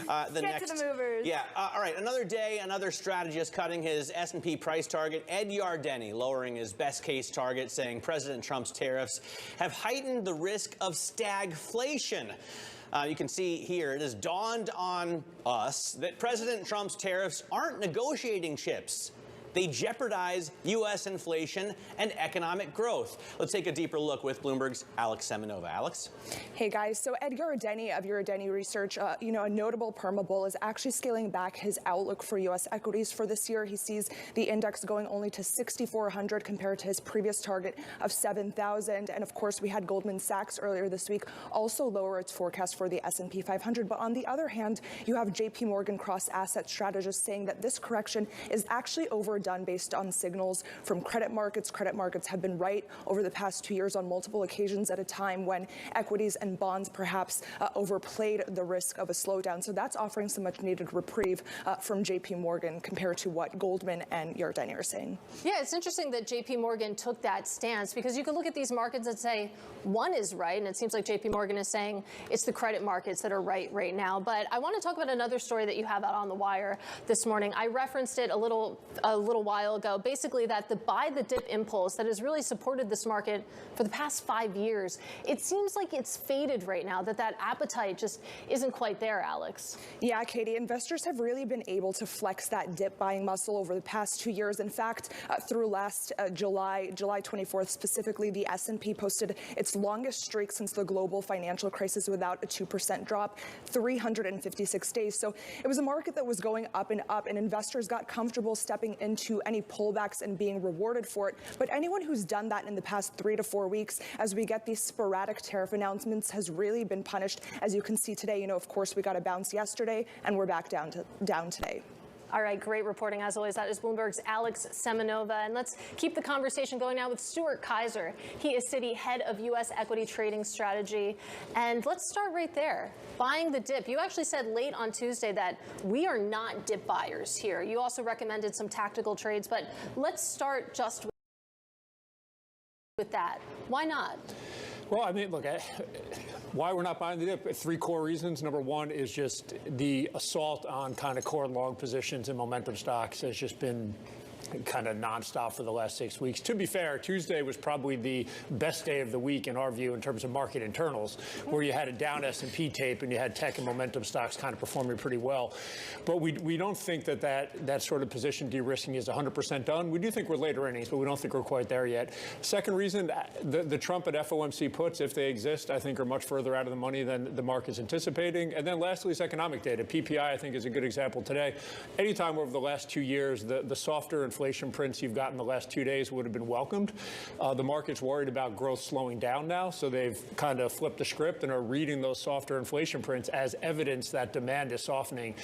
Get to the movers. Yeah. All right. Another day, another strategist cutting his S&P price target. Ed Yardeni lowering his best case target, saying President Trump's tariffs have heightened the risk of stagflation. You can see here, it has dawned on us that President Trump's tariffs aren't negotiating chips. They jeopardize U.S. inflation and economic growth. Let's take a deeper look with Bloomberg's Alex Semenova. Alex? Hey, guys. So Ed Yardeni of Yardeni Research, a notable perma bull, is actually scaling back his outlook for U.S. equities for this year. He sees the index going only to 6,400 compared to his previous target of 7,000. And of course, we had Goldman Sachs earlier this week also lower its forecast for the S&P 500. But on the other hand, you have J.P. Morgan cross-asset strategists saying that this correction is actually overdone based on signals from credit markets. Credit markets have been right over the past 2 years on multiple occasions at a time when equities and bonds perhaps overplayed the risk of a slowdown. So that's offering some much needed reprieve from J.P. Morgan compared to what Goldman and Yardeni are saying. Yeah, it's interesting that J.P. Morgan took that stance, because you can look at these markets and say one is right, and it seems like J.P. Morgan is saying it's the credit markets that are right now. But I want to talk about another story that you have out on the wire this morning. I referenced it a little while ago, basically that the buy the dip impulse that has really supported this market for the past 5 years, it seems like it's faded right now, that appetite just isn't quite there, Alex. Yeah, Katie, investors have really been able to flex that dip buying muscle over the past 2 years. In fact, through last July 24th specifically, the S&P posted its longest streak since the global financial crisis without a 2% drop, 356 days. So it was a market that was going up, and investors got comfortable stepping into any pullbacks and being rewarded for it. But anyone who's done that in the past 3 to 4 weeks, as we get these sporadic tariff announcements, has really been punished. As you can see today, of course, we got a bounce yesterday, and we're back down today. All right, great reporting as always. That is Bloomberg's Alex Semenova. And let's keep the conversation going now with Stuart Kaiser. He is Citi Head of U.S. Equity Trading Strategy. And let's start right there. Buying the dip. You actually said late on Tuesday that we are not dip buyers here. You also recommended some tactical trades, but let's start just with that. Why not? Well, I mean, look, why we're not buying the dip, 3 core reasons. Number one is just the assault on kind of core long positions and momentum stocks has just been kind of nonstop for the last 6 weeks. To be fair, Tuesday was probably the best day of the week in our view in terms of market internals, where you had a down S&P tape and you had tech and momentum stocks kind of performing pretty well. But we don't think that sort of position de-risking is 100% done. We do think we're later innings, but we don't think we're quite there yet. Second reason, the Trump and FOMC puts, if they exist, I think are much further out of the money than the market's anticipating. And then lastly is economic data. PPI, I think, is a good example today. Anytime over the last 2 years, the softer inflation prints you've gotten the last 2 days would have been welcomed. The market's worried about growth slowing down now, so they've kind of flipped the script and are reading those softer inflation prints as evidence that demand is softening,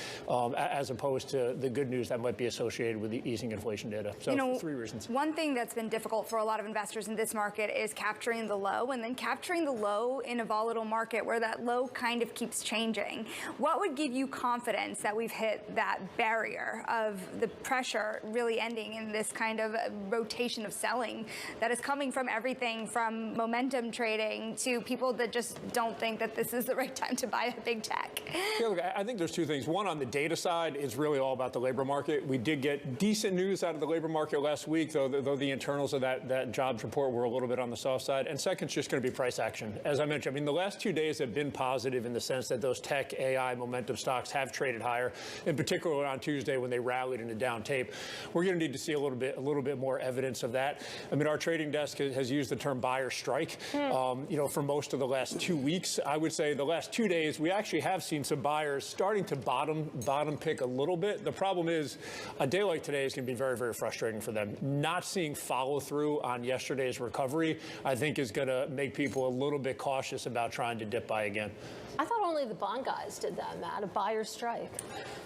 as opposed to the good news that might be associated with the easing inflation data. So 3 reasons. One thing that's been difficult for a lot of investors in this market is capturing the low, and then capturing the low in a volatile market where that low kind of keeps changing. What would give you confidence that we've hit that barrier of the pressure really ending in this kind of rotation of selling that is coming from everything from momentum trading to people that just don't think that this is the right time to buy a big tech? Yeah, look, I think there's 2 things. One, on the data side, is really all about the labor market. We did get decent news out of the labor market last week, though the internals of that jobs report were a little bit on the soft side. And second, it's just going to be price action. As I mentioned, I mean, the last 2 days have been positive in the sense that those tech, AI, momentum stocks have traded higher, in particular on Tuesday when they rallied in a down tape. We're going to need to see a little bit more evidence of that. I mean, our trading desk has used the term buyer strike, for most of the last 2 weeks. I would say the last 2 days, we actually have seen some buyers starting to bottom pick a little bit. The problem is a day like today is going to be very, very frustrating for them. Not seeing follow through on yesterday's recovery, I think, is going to make people a little bit cautious about trying to dip buy again. I thought only the bond guys did that, Matt, a buyer strike.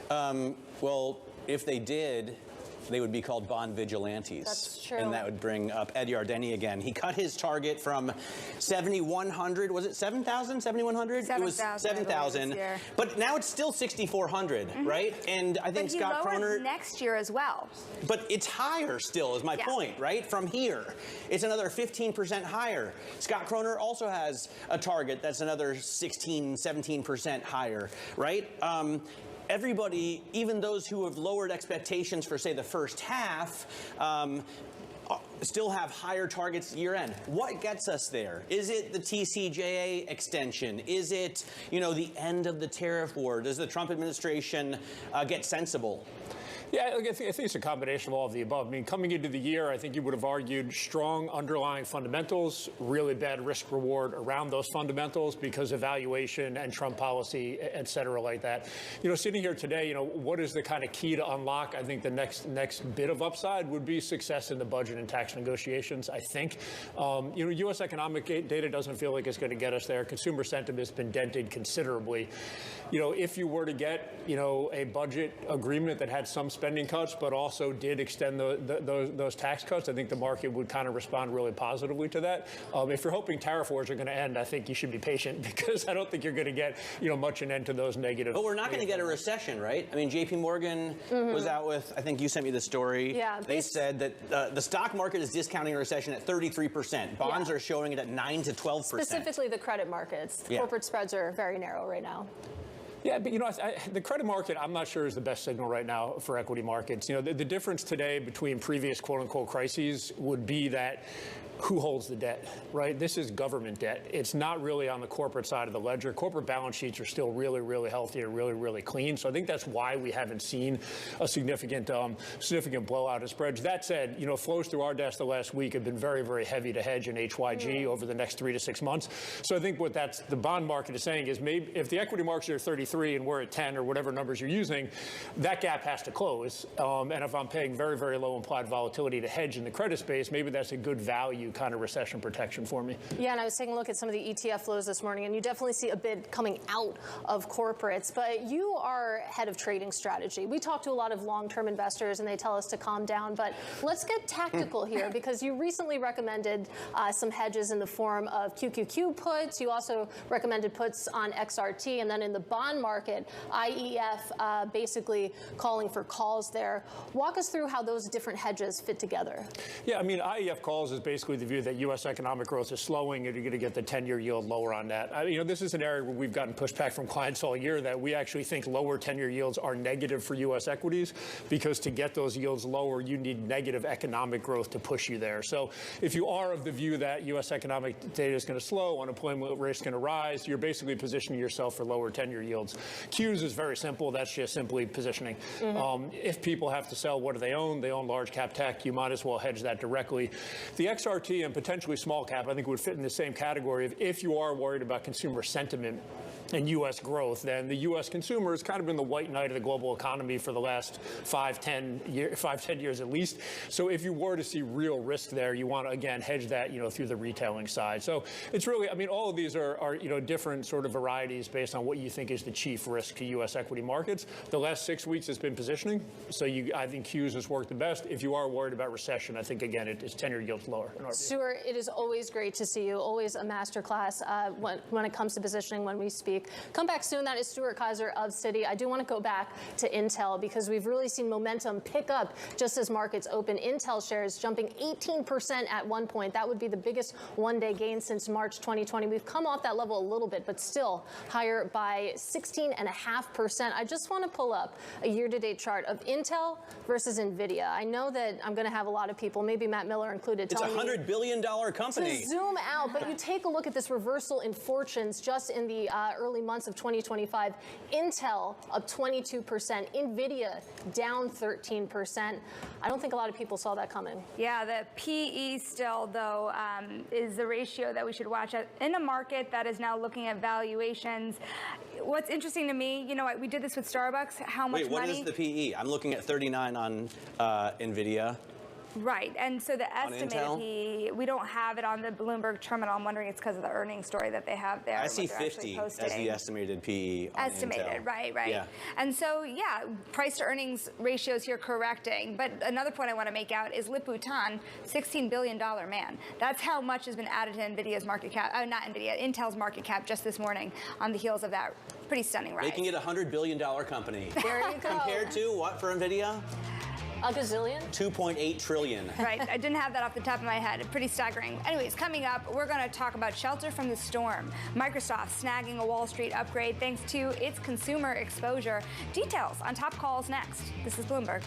Well, if they did, they would be called bond vigilantes. That's true. And that would bring up Ed Yardeni again. He cut his target from 7,100. Was it 7,000? 7,100? It was 7,000. But now it's still 6,400, right? And I think Scott Kroner next year as well. But it's higher still, is my point, right? From here, it's another 15% higher. Scott Kroner also has a target that's another 16, 17% higher, right? Everybody, even those who have lowered expectations for, say, the first half, still have higher targets year end. What gets us there? Is it the TCJA extension? Is it, the end of the tariff war? Does the Trump administration get sensible? Yeah, I think it's a combination of all of the above. I mean, coming into the year, I think you would have argued strong underlying fundamentals, really bad risk reward around those fundamentals because of valuation and Trump policy, et cetera, like that. Sitting here today, what is the kind of key to unlock? I think the next bit of upside would be success in the budget and tax negotiations, I think. U.S. economic data doesn't feel like it's going to get us there. Consumer sentiment has been dented considerably. If you were to get, a budget agreement that had some spending cuts, but also did extend those tax cuts, I think the market would kind of respond really positively to that. If you're hoping tariff wars are going to end, I think you should be patient because I don't think you're going to get, much an end to those negative. But we're not going to get a recession, right? I mean, JP Morgan was out with, I think you sent me the story. Yeah, they said that the stock market is discounting a recession at 33%. Bonds are showing it at 9 to 12%. Specifically the credit markets. Corporate spreads are very narrow right now. Yeah, but the credit market, I'm not sure is the best signal right now for equity markets. The difference today between previous quote-unquote crises would be that who holds the debt, right? This is government debt. It's not really on the corporate side of the ledger. Corporate balance sheets are still really, really healthy and really, really clean. So I think that's why we haven't seen a significant blowout of spreads. That said, flows through our desk the last week have been very, very heavy to hedge in HYG over the next 3 to 6 months. So I think what the bond market is saying is maybe if the equity markets are 33 and we're at 10 or whatever numbers you're using, that gap has to close. And if I'm paying very, very low implied volatility to hedge in the credit space, maybe that's a good value kind of recession protection for me. Yeah, and I was taking a look at some of the ETF flows this morning, and you definitely see a bid coming out of corporates. But you are head of trading strategy. We talk to a lot of long-term investors, and they tell us to calm down. But let's get tactical here, because you recently recommended some hedges in the form of QQQ puts. You also recommended puts on XRT, and then in the bond market, IEF basically calling for calls there. Walk us through how those different hedges fit together. Yeah, I mean, IEF calls is basically the view that U.S. economic growth is slowing, and you're going to get the 10-year yield lower on that. This is an area where we've gotten pushback from clients all year that we actually think lower 10-year yields are negative for U.S. equities, because to get those yields lower, you need negative economic growth to push you there. So if you are of the view that U.S. economic data is going to slow, unemployment rate is going to rise, you're basically positioning yourself for lower 10-year yields. Qs is very simple. That's just simply positioning. If people have to sell, what do they own? They own large cap tech. You might as well hedge that directly. The XRT and potentially small cap, I think, would fit in the same category of if you are worried about consumer sentiment and U.S. growth, then the U.S. consumer has kind of been the white knight of the global economy for the last 10 years at least. So if you were to see real risk there, you want to, again, hedge that, through the retailing side. So it's really, all of these are different sort of varieties based on what you think is the chief risk to U.S. equity markets. The last 6 weeks has been positioning. So I think Qs has worked the best. If you are worried about recession, I think, again, it's 10-year yields lower. Stuart, it is always great to see you. Always a masterclass when it comes to positioning when we speak. Come back soon. That is Stuart Kaiser of Citi. I do want to go back to Intel because we've really seen momentum pick up just as markets open. Intel shares jumping 18% at one point. That would be the biggest one-day gain since March 2020. We've come off that level a little bit, but still higher by 16.5%. I just want to pull up a year-to-date chart of Intel versus NVIDIA. I know that I'm going to have a lot of people, maybe Matt Miller included, telling me $100 billion company. To zoom out, but you take a look at this reversal in fortunes just in the early months of 2025. Intel up 22%, NVIDIA down 13%. I don't think a lot of people saw that coming. Yeah, the PE still, though, is the ratio that we should watch at in a market that is now looking at valuations. What's interesting to me, we did this with Starbucks. How much money? Wait, what is the PE? I'm looking at 39 on NVIDIA. Right, and so the On estimated Intel? PE, we don't have it on the Bloomberg terminal. I'm wondering it's because of the earnings story that they have there. I what see they're actually 50 as posting. the estimated PE on Estimated, Intel. right. Yeah. And so, yeah, price to earnings ratios here correcting. But another point I want to make out is Lip-Bu-Tan, $16 billion man. That's how much has been added to NVIDIA's market cap, not NVIDIA, Intel's market cap just this morning on the heels of that pretty stunning rise. Making it a $100 billion company. There you go. Compared to what for NVIDIA? A gazillion? 2.8 trillion. Right, I didn't have that off the top of my head. Pretty staggering. Anyways, coming up, we're going to talk about shelter from the storm. Microsoft snagging a Wall Street upgrade thanks to its consumer exposure. Details on Top Calls next. This is Bloomberg.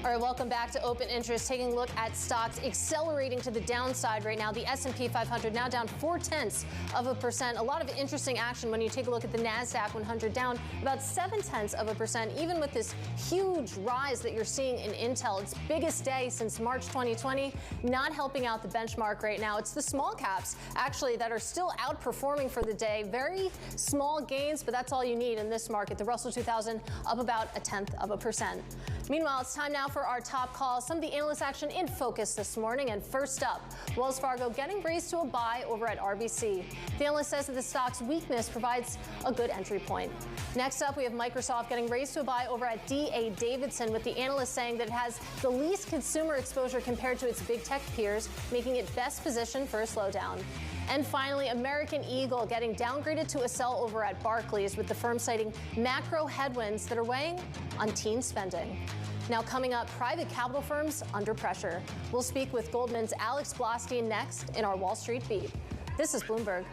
All right, welcome back to Open Interest. Taking a look at stocks accelerating to the downside right now. The S&P 500 now down 0.4%. A lot of interesting action when you take a look at the NASDAQ 100 down about 0.7%, even with this huge rise that you're seeing in Intel. Its biggest day since March 2020, not helping out the benchmark right now. It's the small caps, actually, that are still outperforming for the day. Very small gains, but that's all you need in this market. The Russell 2000 up about 0.1%. Meanwhile, it's time now for our top calls. Some of the analyst action in focus this morning. And first up, Wells Fargo getting raised to a buy over at RBC. The analyst says that the stock's weakness provides a good entry point. Next up, we have Microsoft getting raised to a buy over at D.A. Davidson, with the analyst saying that it has the least consumer exposure compared to its big tech peers, making it best positioned for a slowdown. And finally, American Eagle getting downgraded to a sell over at Barclays, with the firm citing macro headwinds that are weighing on teen spending. Now coming up, private capital firms under pressure. We'll speak with Goldman's Alex Blostein next in our Wall Street Beat. This is Bloomberg.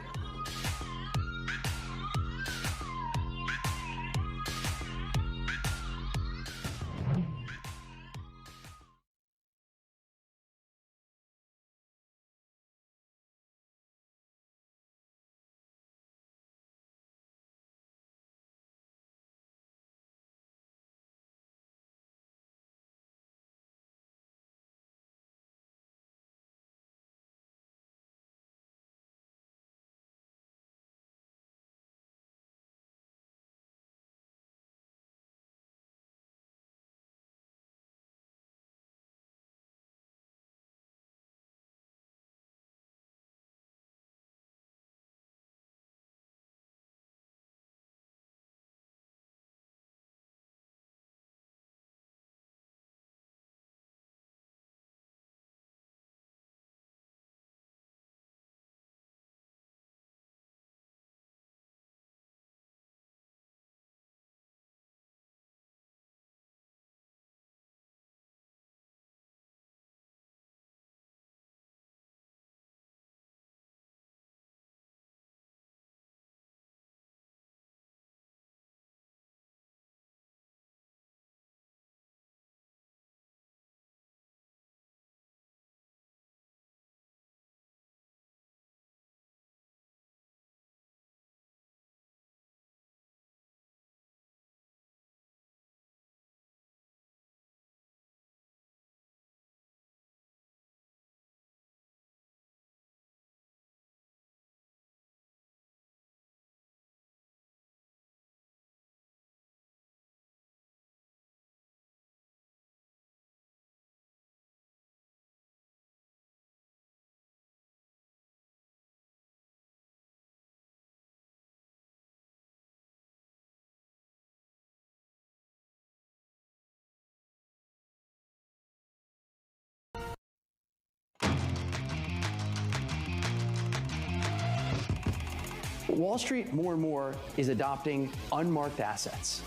Wall Street more and more is adopting unmarked assets.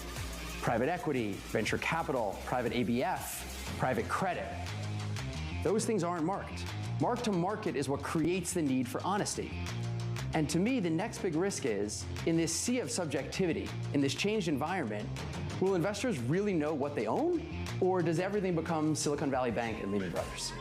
Private equity, venture capital, private ABF, private credit. Those things aren't marked. Mark to market is what creates the need for honesty. And to me, the next big risk is, in this sea of subjectivity, in this changed environment, will investors really know what they own? Or does everything become Silicon Valley Bank and Lehman Brothers?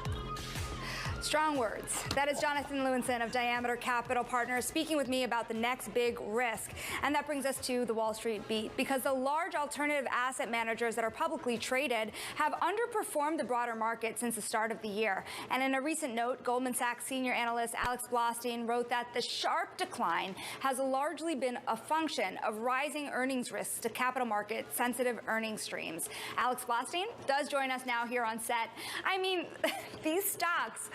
Strong words. That is Jonathan Lewinson of Diameter Capital Partners speaking with me about the next big risk. And that brings us to the Wall Street Beat, because the large alternative asset managers that are publicly traded have underperformed the broader market since the start of the year. And in a recent note, Goldman Sachs senior analyst Alex Blostein wrote that the sharp decline has largely been a function of rising earnings risks to capital market sensitive earnings streams. Alex Blostein does join us now here on set. I mean, these stocks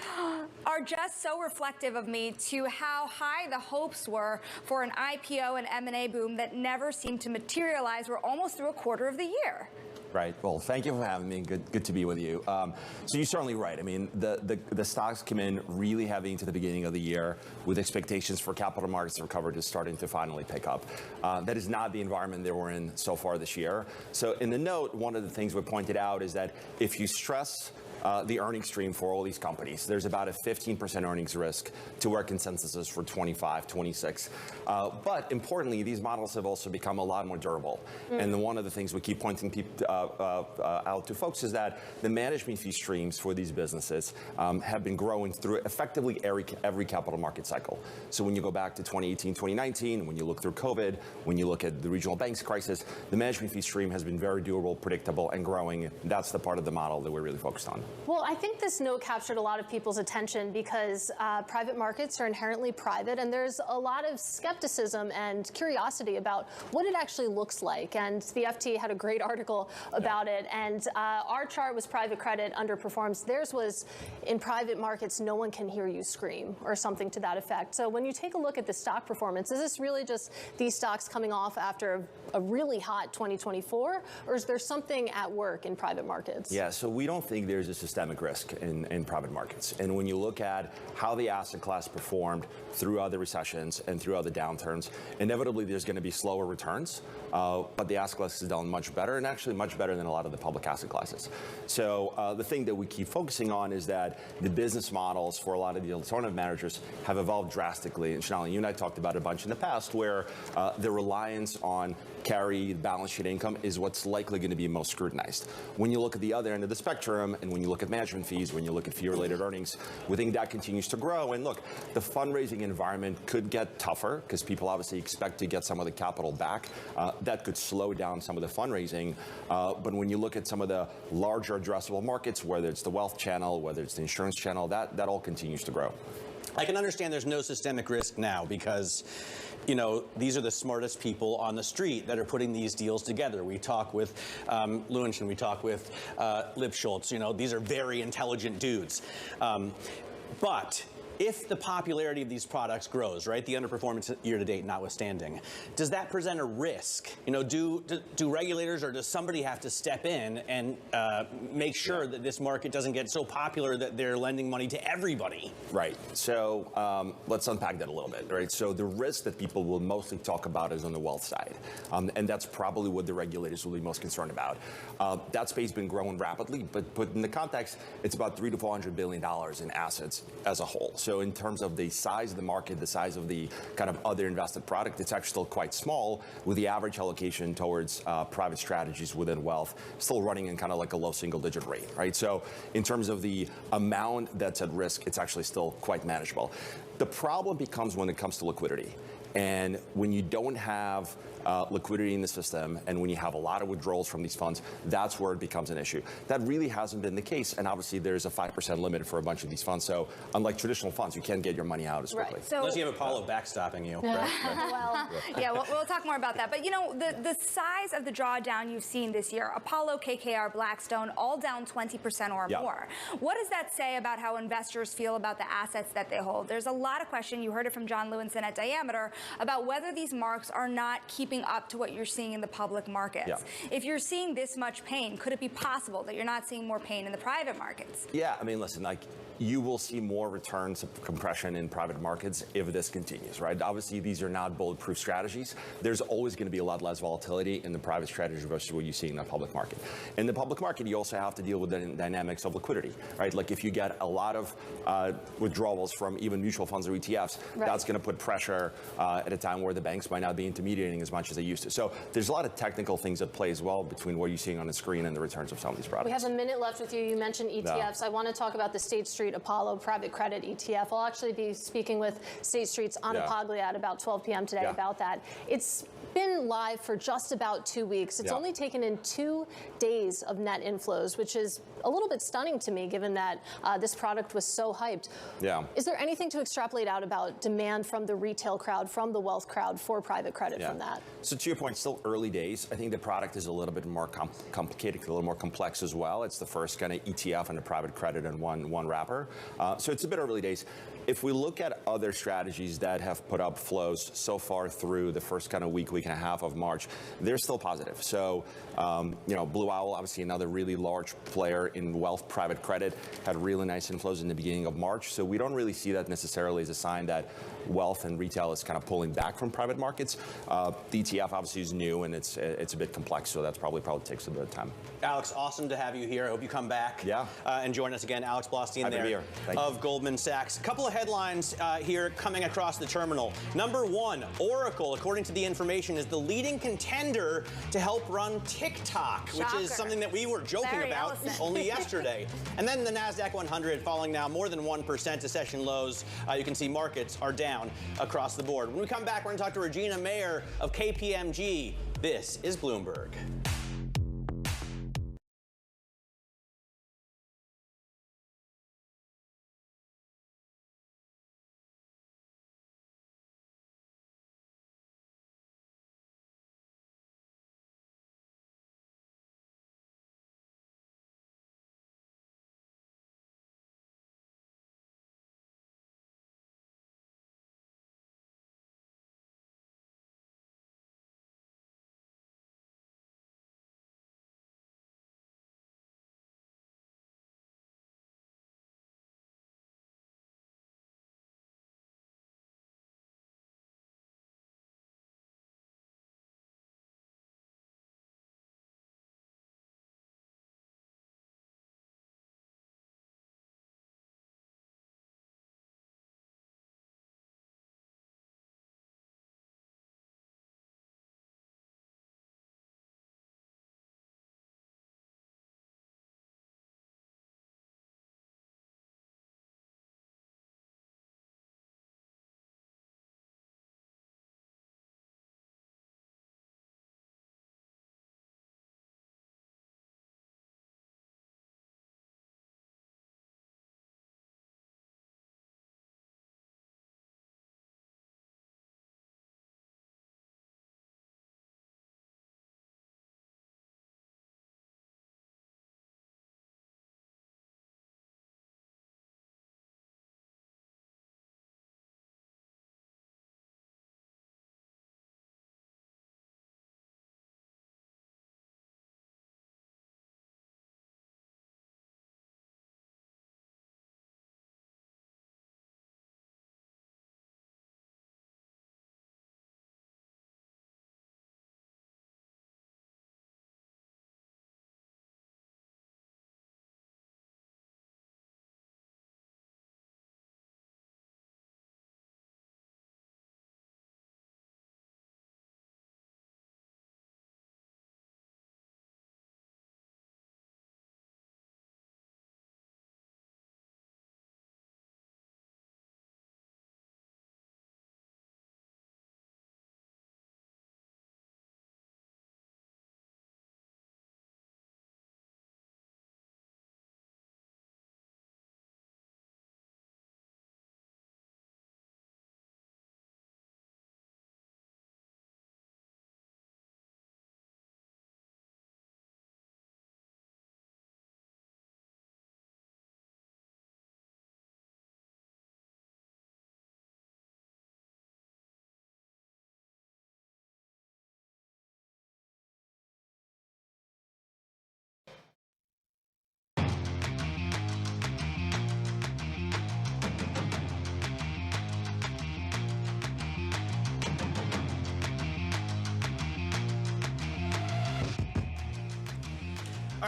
are just so reflective of me to how high the hopes were for an IPO and M&A boom that never seemed to materialize. We're almost through a quarter of the year. Right. Well, thank you for having me. Good to be with you. So you're certainly right. I mean, the stocks came in really heavy into the beginning of the year with expectations for capital markets recovery just starting to finally pick up. That is not the environment that we're in so far this year. So in the note, one of the things we pointed out is that if you stress the earnings stream for all these companies, there's about a 15% earnings risk to where consensus is for 25, 26. But importantly, these models have also become a lot more durable. And one of the things we keep pointing out to folks is that the management fee streams for these businesses have been growing through effectively every capital market cycle. So when you go back to 2018, 2019, when you look through COVID, when you look at the regional banks crisis, the management fee stream has been very durable, predictable, and growing. That's the part of the model that we're really focused on. Well, I think this note captured a lot of people's attention because private markets are inherently private, and there's a lot of skepticism and curiosity about what it actually looks like. And the FT had a great article about it. And our chart was private credit underperforms. Theirs was in private markets, no one can hear you scream, or something to that effect. So when you take a look at the stock performance, is this really just these stocks coming off after a really hot 2024, or is there something at work in private markets? Yeah, so we don't think there's a systemic risk in private markets. And when you look at how the asset class performed throughout the recessions and throughout the downturns, inevitably there's going to be slower returns, but the asset class has done much better, and actually much better than a lot of the public asset classes. So the thing that we keep focusing on is that the business models for a lot of the alternative managers have evolved drastically. And Sonali, you and I talked about a bunch in the past where the reliance on carry balance sheet income is what's likely going to be most scrutinized. When you look at the other end of the spectrum, and when you look at management fees, when you look at fee-related earnings, we think that continues to grow. And look, the fundraising environment could get tougher because people obviously expect to get some of the capital back. That could slow down some of the fundraising. But when you look at some of the larger addressable markets, whether it's the wealth channel, whether it's the insurance channel, that all continues to grow. I can understand there's no systemic risk now because, you know, these are the smartest people on the street that are putting these deals together. We talk with Lewinson, we talk with Lipschultz. You know, these are very intelligent dudes. But if the popularity of these products grows, right, the underperformance year to date notwithstanding, does that present a risk? You know, do regulators or does somebody have to step in and make sure that this market doesn't get so popular that they're lending money to everybody? Right. So let's unpack that a little bit, right? So the risk that people will mostly talk about is on the wealth side. And that's probably what the regulators will be most concerned about. That space has been growing rapidly, but put in the context, it's about $300 to $400 billion in assets as a whole. So in terms of the size of the market, the size of the kind of other invested product, it's actually still quite small, with the average allocation towards private strategies within wealth still running in kind of like a low single-digit rate, right? So in terms of the amount that's at risk, it's actually still quite manageable. The problem becomes when it comes to liquidity. And when you don't have liquidity in the system, and when you have a lot of withdrawals from these funds, that's where it becomes an issue. That really hasn't been the case, and obviously there's a 5% limit for a bunch of these funds. So unlike traditional funds, you can't get your money out as quickly. Right. So, unless you have Apollo backstopping you. Right? well, yeah, we'll talk more about that. But you know, the size of the drawdown you've seen this year, Apollo, KKR, Blackstone, all down 20% or more. What does that say about how investors feel about the assets that they hold? There's a lot of question. You heard it from John Lewinson at Diameter about whether these marks are not keeping up to what you're seeing in the public markets. If you're seeing this much pain, could it be possible that you're not seeing more pain in the private markets? Yeah, I mean, listen, like, you will see more returns of compression in private markets if this continues, right? Obviously, these are not bulletproof strategies. There's always going to be a lot less volatility in the private strategy versus what you see in the public market. In the public market, you also have to deal with the dynamics of liquidity, right? Like if you get a lot of withdrawals from even mutual funds or ETFs, that's going to put pressure at a time where the banks might not be intermediating as much as they used to. So there's a lot of technical things at play as well between what you're seeing on the screen and the returns of some of these products. We have a minute left with you. You mentioned ETFs. I want to talk about the State Street Apollo Private Credit ETF. I'll actually be speaking with State Street's Anna Paglia at about 12 p.m. today about that. It's been live for just about 2 weeks. It's only taken in 2 days of net inflows, which is a little bit stunning to me, given that this product was so hyped. Is there anything to extrapolate out about demand from the retail crowd, from the wealth crowd for private credit from that? So to your point, still early days. I think the product is a little bit more complicated, a little more complex as well. It's the first kind of ETF and a private credit in one wrapper. So it's a bit early days. If we look at other strategies that have put up flows so far through the first kind of week and a half of March, they're still positive. So, you know, Blue Owl, obviously another really large player in wealth private credit, had really nice inflows in the beginning of March. So we don't really see that necessarily as a sign that wealth and retail is kind of pulling back from private markets. The ETF obviously is new and it's a bit complex, so that's probably takes a bit of time. Alex, awesome to have you here. I hope you come back and join us again. Alex Blostein there of Goldman Sachs. A couple of headlines here coming across the terminal. Number one, Oracle, according to the information, is the leading contender to help run TikTok, which is something that we were joking about only yesterday. And then the NASDAQ 100 falling now more than 1% to session lows. You can see markets are down across the board. When we come back, we're going to talk to Regina Mayer of KPMG. This is Bloomberg.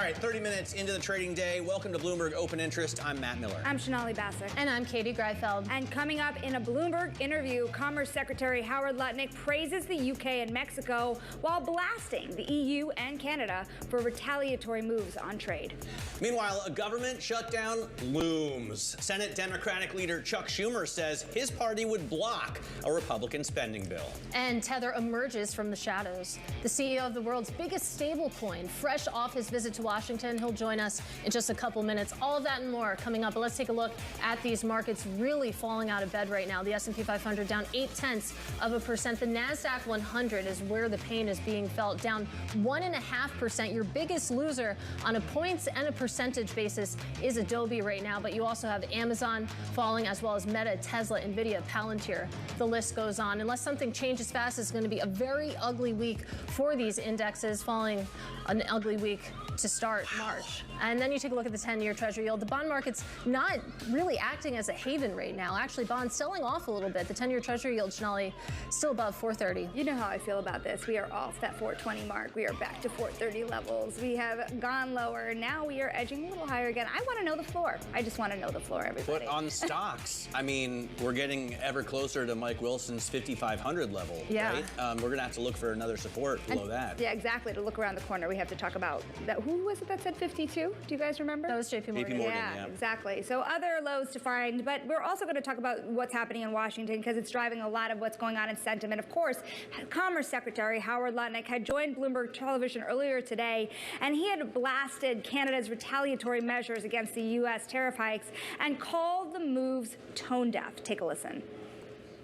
All right, 30 minutes into the trading day. Welcome to Bloomberg Open Interest. I'm Matt Miller. I'm Shonali Bassett. And I'm Katie Greifeld. And coming up in a Bloomberg interview, Commerce Secretary Howard Lutnick praises the UK and Mexico while blasting the EU and Canada for retaliatory moves on trade. Meanwhile, a government shutdown looms. Senate Democratic leader Chuck Schumer says his party would block a Republican spending bill. And Tether emerges from the shadows. The CEO of the world's biggest stablecoin, fresh off his visit to Washington. He'll join us in just a couple minutes. All of that and more coming up. But let's take a look at these markets really falling out of bed right now. The S&P 500 down 0.8%. The NASDAQ 100 is where the pain is being felt, down 1.5%. Your biggest loser on a points and a percentage basis is Adobe right now. But you also have Amazon falling, as well as Meta, Tesla, Nvidia, Palantir. The list goes on. Unless something changes fast, it's going to be a very ugly week for these indexes, falling an ugly week to start March. And then you take a look at the 10-year Treasury yield. The bond market's not really acting as a haven right now. Actually, bonds selling off a little bit. The 10-year Treasury yield, Shonali, still above 430. You know how I feel about this. We are off that 420 mark. We are back to 430 levels. We have gone lower. Now we are edging a little higher again. I want to know the floor. I just want to know the floor, everybody. But on stocks, I mean, we're getting ever closer to Mike Wilson's 5,500 level, Yeah. right? We're going to have to look for another support below that. Yeah, exactly. To look around the corner, we have to talk about that. Who was it that said 52? Do you guys remember? That was JP Morgan. JP Morgan, yeah. Exactly. So other lows to find, but we're also going to talk about what's happening in Washington because it's driving a lot of what's going on in sentiment. Of course, Commerce Secretary Howard Lutnick had joined Bloomberg Television earlier today, and he had blasted Canada's retaliatory measures against the U.S. tariff hikes and called the moves tone deaf. Take a listen.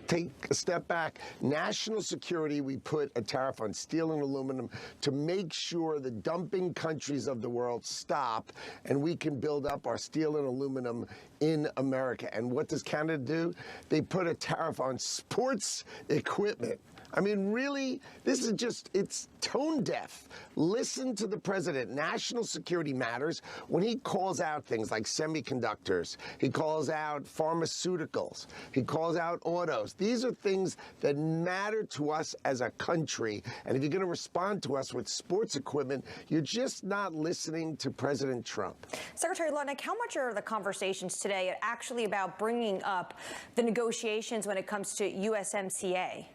Take a step back. National security, we put a tariff on steel and aluminum to make sure the dumping countries of the world stop and we can build up our steel and aluminum in America. And what does Canada do? They put a tariff on sports equipment. I mean, really, this is just, it's tone deaf. Listen to the president. National security matters when he calls out things like semiconductors. He calls out pharmaceuticals. He calls out autos. These are things that matter to us as a country. And if you're going to respond to us with sports equipment, you're just not listening to President Trump. Secretary Lutnick, how much are the conversations today actually about bringing up the negotiations when it comes to USMCA?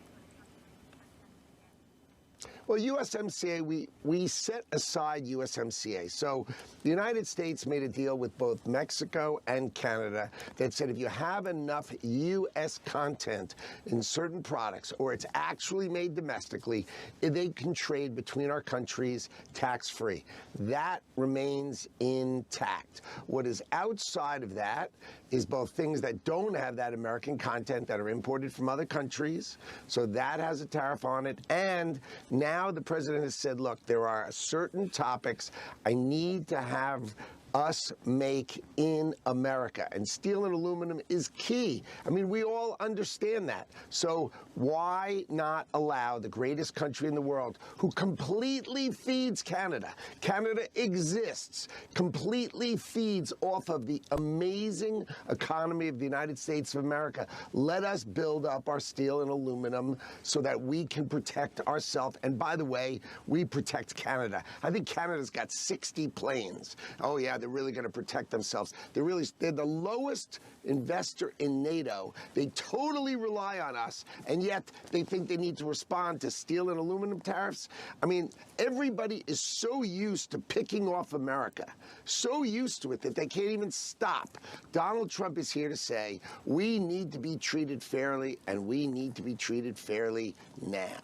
Well, USMCA, we set aside USMCA. So the United States made a deal with both Mexico and Canada that said if you have enough U.S. content in certain products or it's actually made domestically, they can trade between our countries tax-free. That remains intact. What is outside of that is both things that don't have that American content that are imported from other countries. So that has a tariff on it. And now the president has said, look, there are certain topics I need to have us make in America. And steel and aluminum is key. I mean, we all understand that. So why not allow the greatest country in the world, who completely feeds Canada? Canada exists, completely feeds off of the amazing economy of the United States of America. Let us build up our steel and aluminum so that we can protect ourselves. And by the way, we protect Canada. I think Canada's got 60 planes. Oh, yeah, they're really going to protect themselves. They're the lowest investor in NATO. They totally rely on us, and yet they think they need to respond to steel and aluminum tariffs. I mean, everybody is so used to picking off America, so used to it that they can't even stop. Donald Trump is here to say we need to be treated fairly, and we need to be treated fairly now.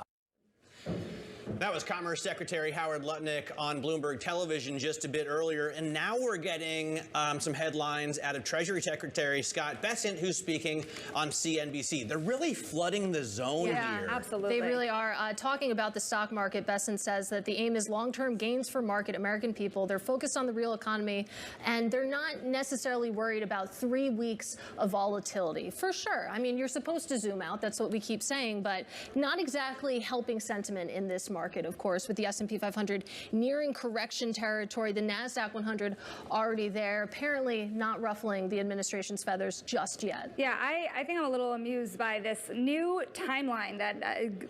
That was Commerce Secretary Howard Lutnick on Bloomberg Television just a bit earlier. And now we're getting some headlines out of Treasury Secretary Scott Bessent, who's speaking on CNBC. They're really flooding the zone here. Absolutely. They really are. Talking about the stock market, Bessent says that the aim is long-term gains for market American people. They're focused on the real economy, and they're not necessarily worried about 3 weeks of volatility. For sure. I mean, you're supposed to zoom out. That's what we keep saying, but not exactly helping sentiment in this market. market, of course, with the S&P 500 nearing correction territory, the NASDAQ 100 already there, apparently not ruffling the administration's feathers just yet. Yeah, I think I'm a little amused by this new timeline that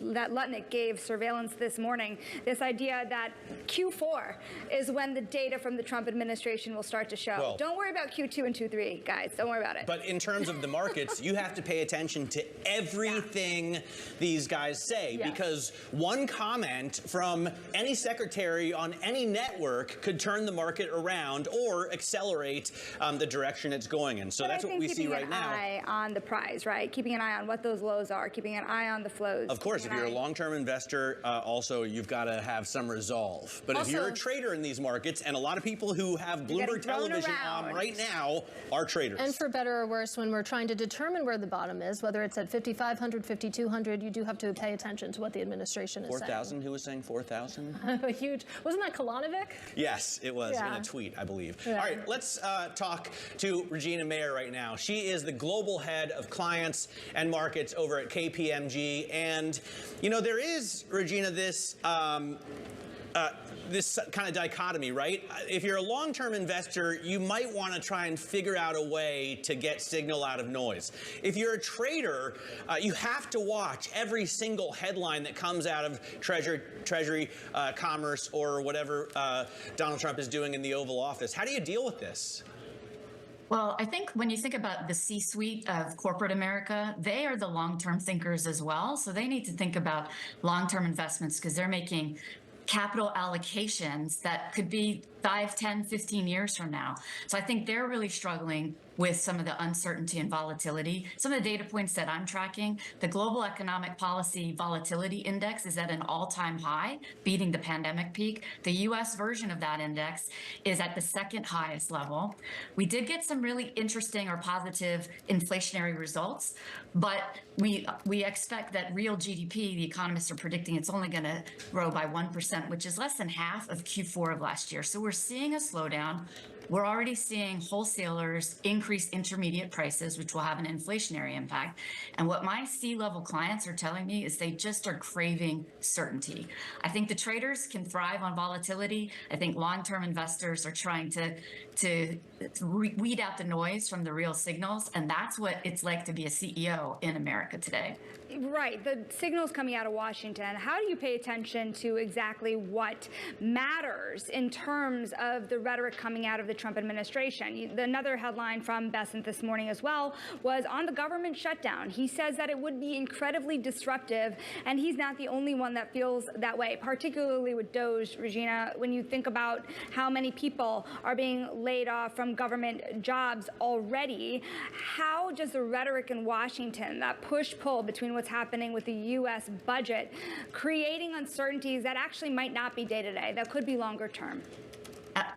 Lutnick gave Surveillance this morning. This idea that Q4 is when the data from the Trump administration will start to show. Well, don't worry about Q2 and Q3, guys. Don't worry about it. But in terms of the markets, you have to pay attention to everything these guys say, because one comment from any secretary on any network could turn the market around or accelerate the direction it's going in. So but that's what we see right now. Keeping an eye on the prize, right? Keeping an eye on what those lows are, keeping an eye on the flows. Of course, if you're a long-term investor, also you've got to have some resolve. But if you're a trader in these markets, and a lot of people who have Bloomberg television on right now are traders. And for better or worse, when we're trying to determine where the bottom is, whether it's at 5,500, 5,200, you do have to pay attention to what the administration is saying. 4,000? Who was saying 4,000? A huge, wasn't that Kalanovic? Yes, it was in a tweet, I believe. Yeah. All right, let's talk to Regina Mayer right now. She is the global head of clients and markets over at KPMG. And, you know, there is, Regina, this this kind of dichotomy, right? If you're a long-term investor, you might want to try and figure out a way to get signal out of noise. If you're a trader, you have to watch every single headline that comes out of Treasury, Commerce, or whatever Donald Trump is doing in the Oval Office. How do you deal with this? Well, I think when you think about the C-suite of corporate America, they are the long-term thinkers as well. So they need to think about long-term investments because they're making capital allocations that could be 5, 10, 15 years from now. So I think they're really struggling with some of the uncertainty and volatility. Some of the data points that I'm tracking, the Global Economic Policy Volatility Index is at an all-time high, beating the pandemic peak. The US version of that index is at the second highest level. We did get some really interesting or positive inflationary results, but we expect that real GDP, the economists are predicting it's only going to grow by 1%, which is less than half of Q4 of last year. So we're seeing a slowdown. We're already seeing wholesalers increase intermediate prices, which will have an inflationary impact. And what my C-level clients are telling me is they just are craving certainty. I think the traders can thrive on volatility. I think long-term investors are trying to weed out the noise from the real signals. And that's what it's like to be a CEO in America today. Right. The signals coming out of Washington, how do you pay attention to exactly what matters in terms of the rhetoric coming out of the Trump administration? Another headline from Bessent this morning as well was on the government shutdown. He says that it would be incredibly disruptive, and he's not the only one that feels that way, particularly with DOGE, Regina, when you think about how many people are being laid off from government jobs already. How does the rhetoric in Washington, that push-pull between what's happening with the U.S. budget, creating uncertainties that actually might not be day-to-day, that could be longer term?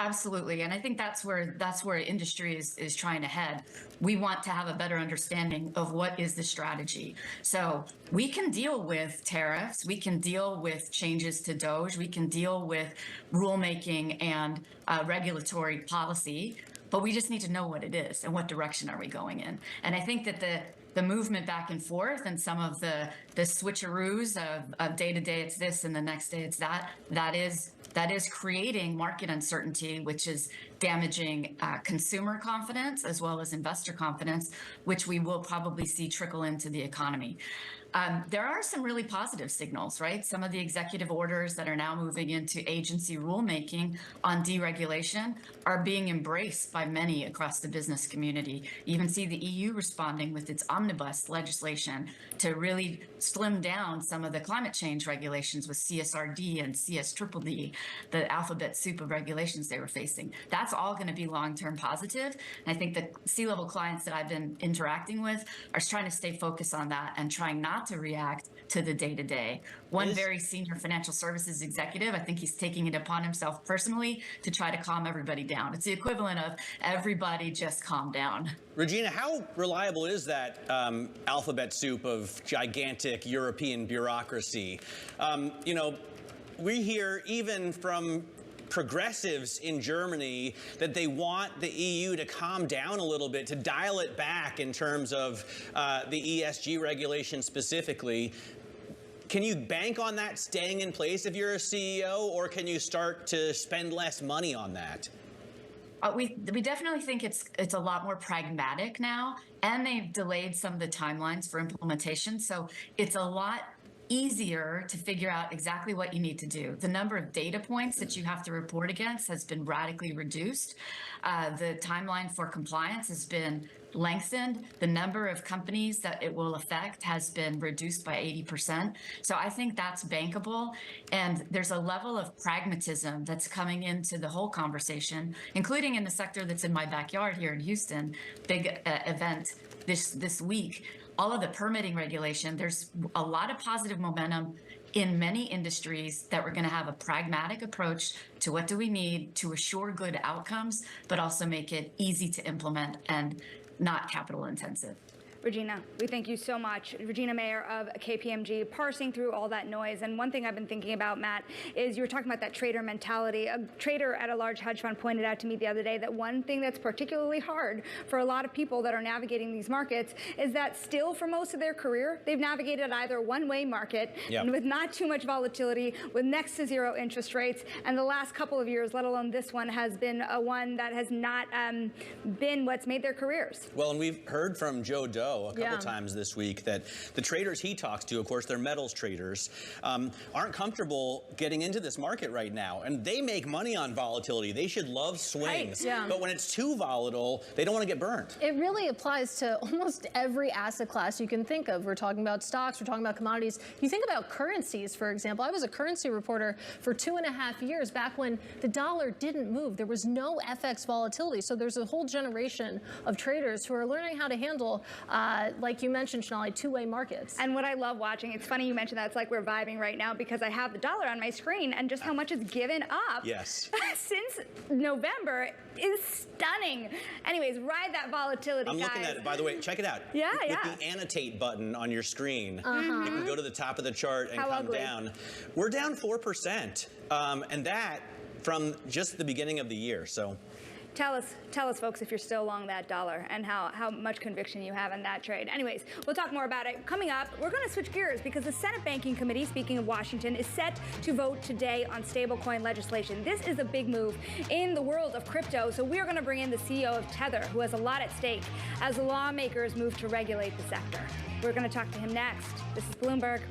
Absolutely. And I think that's where industry is trying to head. We want to have a better understanding of what is the strategy. So we can deal with tariffs. We can deal with changes to DOGE. We can deal with rulemaking and regulatory policy. But we just need to know what it is and what direction are we going in. And I think that the movement back and forth and some of the switcheroos of day to day it's this and the next day it's that is creating market uncertainty, which is damaging consumer confidence as well as investor confidence, which we will probably see trickle into the economy. There are some really positive signals, right? Some of the executive orders that are now moving into agency rulemaking on deregulation are being embraced by many across the business community. You even see the EU responding with its omnibus legislation to really slim down some of the climate change regulations with CSRD and CSDDD, the alphabet soup of regulations they were facing. That's all going to be long-term positive. And I think the C-level clients that I've been interacting with are trying to stay focused on that and trying not to react to the day-to-day. One very senior financial services executive, I think he's taking it upon himself personally to try to calm everybody down. It's the equivalent of everybody just calm down. Regina, how reliable is that alphabet soup of gigantic European bureaucracy? You know, we hear even from progressives in Germany that they want the EU to calm down a little bit, to dial it back in terms of the ESG regulation specifically. can you bank on that staying in place if you're a CEO, or can you start to spend less money on that? We definitely think it's a lot more pragmatic now, and they've delayed some of the timelines for implementation. So it's a lot easier to figure out exactly what you need to do. The number of data points that you have to report against has been radically reduced. The timeline for compliance has been lengthened. The number of companies that it will affect has been reduced by 80%. So I think that's bankable. And there's a level of pragmatism that's coming into the whole conversation, including in the sector that's in my backyard here in Houston, big event this week. All of the permitting regulation, there's a lot of positive momentum in many industries that we're going to have a pragmatic approach to what do we need to assure good outcomes, but also make it easy to implement and not capital intensive. Regina, we thank you so much. Regina Mayer of KPMG, parsing through all that noise. And one thing I've been thinking about, Matt, is you were talking about that trader mentality. A trader at a large hedge fund pointed out to me the other day that one thing that's particularly hard for a lot of people that are navigating these markets is that still for most of their career, they've navigated either a one-way market with not too much volatility, with next to zero interest rates. And the last couple of years, let alone this one, has been one that has not been what's made their careers. Well, and we've heard from Joe Doe a couple times this week that the traders he talks to, of course, they're metals traders, aren't comfortable getting into this market right now. And they make money on volatility. They should love swings. But when it's too volatile, they don't want to get burned. It really applies to almost every asset class you can think of. We're talking about stocks, we're talking about commodities. You think about currencies, for example. I was a currency reporter for 2.5 years back when the dollar didn't move. There was no FX volatility. So there's a whole generation of traders who are learning how to handle like you mentioned, Sonali, two-way markets. And what I love watching, it's funny you mentioned that, it's like we're vibing right now because I have the dollar on my screen and just how much it's given up since November is stunning. Anyways, ride that volatility, I'm guys. looking at it, by the way, check it out. With the annotate button on your screen, you can go to the top of the chart and come down. We're down 4%, and that from just the beginning of the year. So Tell us, folks, if you're still long that dollar and how much conviction you have in that trade. Anyways, we'll talk more about it. Coming up, we're going to switch gears because the Senate Banking Committee, speaking of Washington, is set to vote today on stablecoin legislation. This is a big move in the world of crypto, so we're going to bring in the CEO of Tether, who has a lot at stake as lawmakers move to regulate the sector. We're going to talk to him next. This is Bloomberg.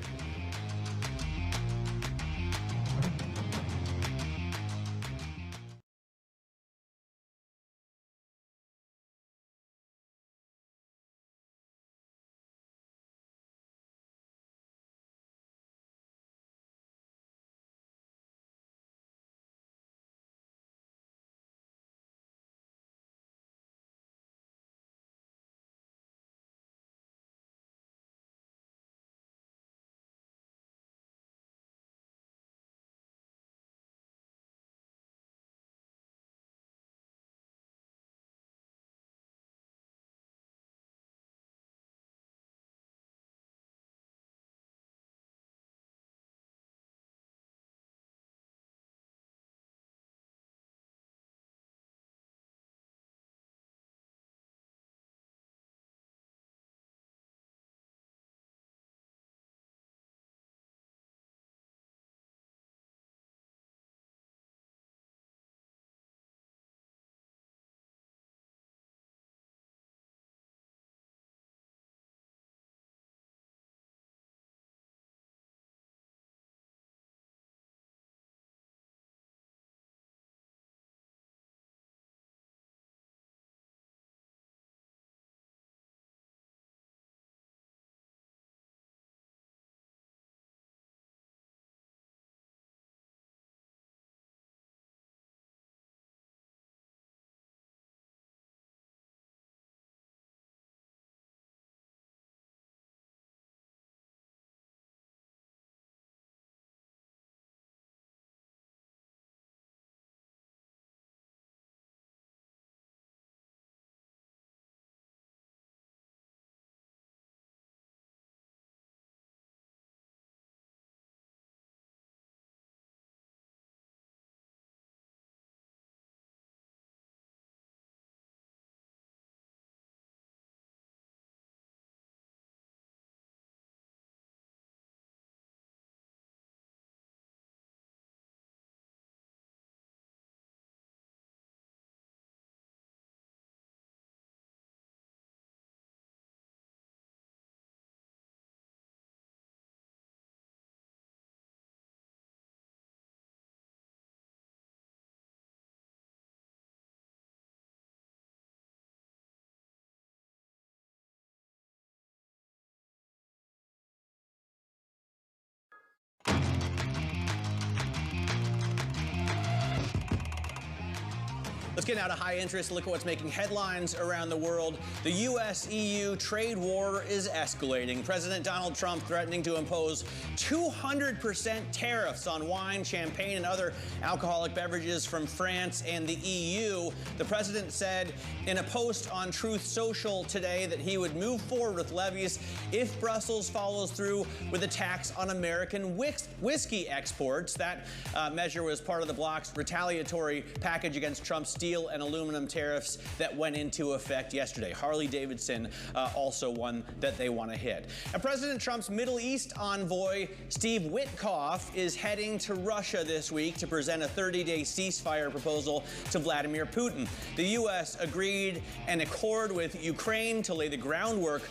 get out of high interest, look at what's making headlines around the world. The U.S.-EU trade war is escalating. President Donald Trump threatening to impose 200% tariffs on wine, champagne, and other alcoholic beverages from France and the EU. The president said in a post on Truth Social today that he would move forward with levies if Brussels follows through with a tax on American whiskey exports. That measure was part of the bloc's retaliatory package against Trump's steel and aluminum tariffs that went into effect yesterday. Harley-Davidson also one that they want to hit. And President Trump's Middle East envoy, Steve Witkoff, is heading to Russia this week to present a 30-day ceasefire proposal to Vladimir Putin. The U.S. agreed an accord with Ukraine to lay the groundwork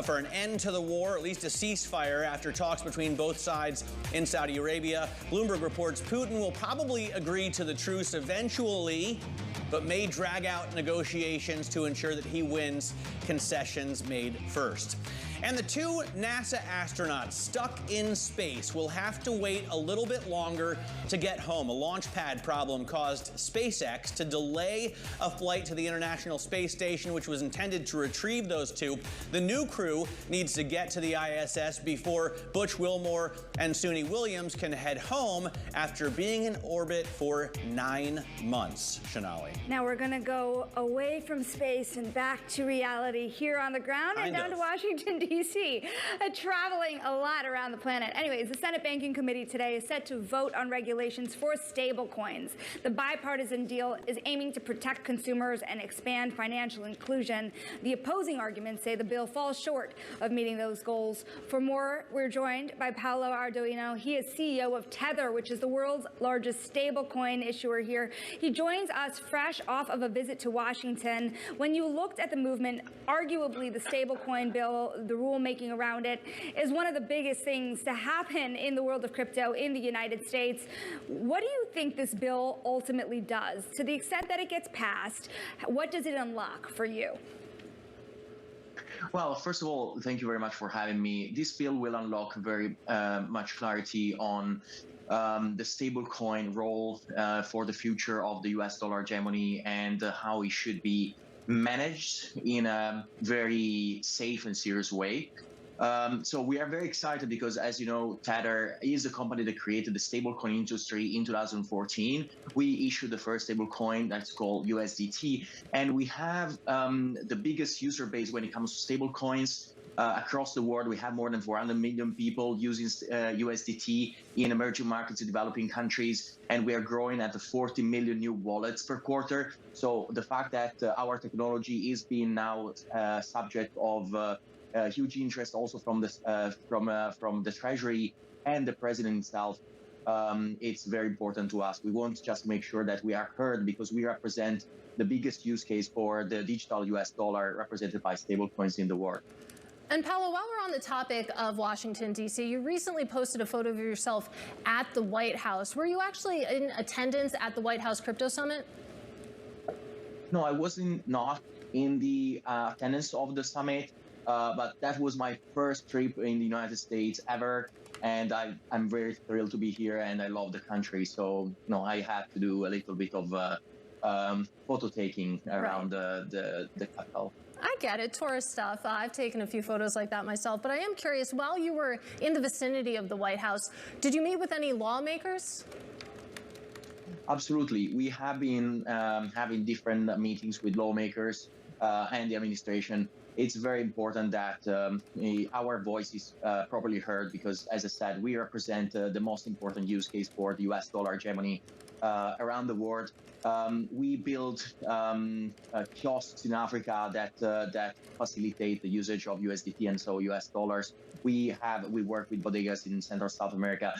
for an end to the war, at least a ceasefire, after talks between both sides in Saudi Arabia. Bloomberg reports Putin will probably agree to the truce eventually, but may drag out negotiations to ensure that he wins concessions made first. And the two NASA astronauts stuck in space will have to wait a little bit longer to get home. A launch pad problem caused SpaceX to delay a flight to the International Space Station, which was intended to retrieve those two. The new crew needs to get to the ISS before Butch Wilmore and Suni Williams can head home after being in orbit for 9 months. Shonali. Now we're going to go away from space and back to reality here on the ground and down to Washington, D.C., traveling a lot around the planet. Anyways, the Senate Banking Committee today is set to vote on regulations for stablecoins. The bipartisan deal is aiming to protect consumers and expand financial inclusion. The opposing arguments say the bill falls short of meeting those goals. For more, we're joined by Paolo Ardoino. He is CEO of Tether, which is the world's largest stablecoin issuer here. He joins us fresh off of a visit to Washington. When you looked at the movement, arguably the stablecoin bill, the rulemaking around it, is one of the biggest things to happen in the world of crypto in the United States. What do you think this bill ultimately does? To the extent that it gets passed, what does it unlock for you? Well, first of all, thank you very much for having me. This bill will unlock very much clarity on the stablecoin role for the future of the US dollar hegemony and how it should be managed in a very safe and serious way. So we are very excited because, as you know, Tether is a company that created the stablecoin industry in 2014. We issued the first stablecoin that's called USDT, and we have the biggest user base when it comes to stablecoins. Across the world, we have more than 400 million people using USDT in emerging markets in developing countries, and we are growing at 40 million new wallets per quarter. So the fact that our technology is being now subject of huge interest also from the Treasury and the President himself, it's very important to us. We want to just make sure that we are heard because we represent the biggest use case for the digital US dollar represented by stablecoins in the world. And Paolo, while we're on the topic of Washington, D.C., you recently posted a photo of yourself at the White House. Were you actually in attendance at the White House Crypto Summit? No, I wasn't not in the attendance of the summit, but that was my first trip in the United States ever. And I'm very thrilled to be here, and I love the country. So, no, I had to do a little bit of photo taking around the Capitol. I get it, tourist stuff. I've taken a few photos like that myself, but I am curious, while you were in the vicinity of the White House, did you meet with any lawmakers? Absolutely. We have been having different meetings with lawmakers and the administration. It's very important that our voice is properly heard because, as I said, we represent the most important use case for the US dollar hegemony around the world. We build kiosks in Africa that facilitate the usage of USDT and so US dollars. We work with bodegas in Central South America.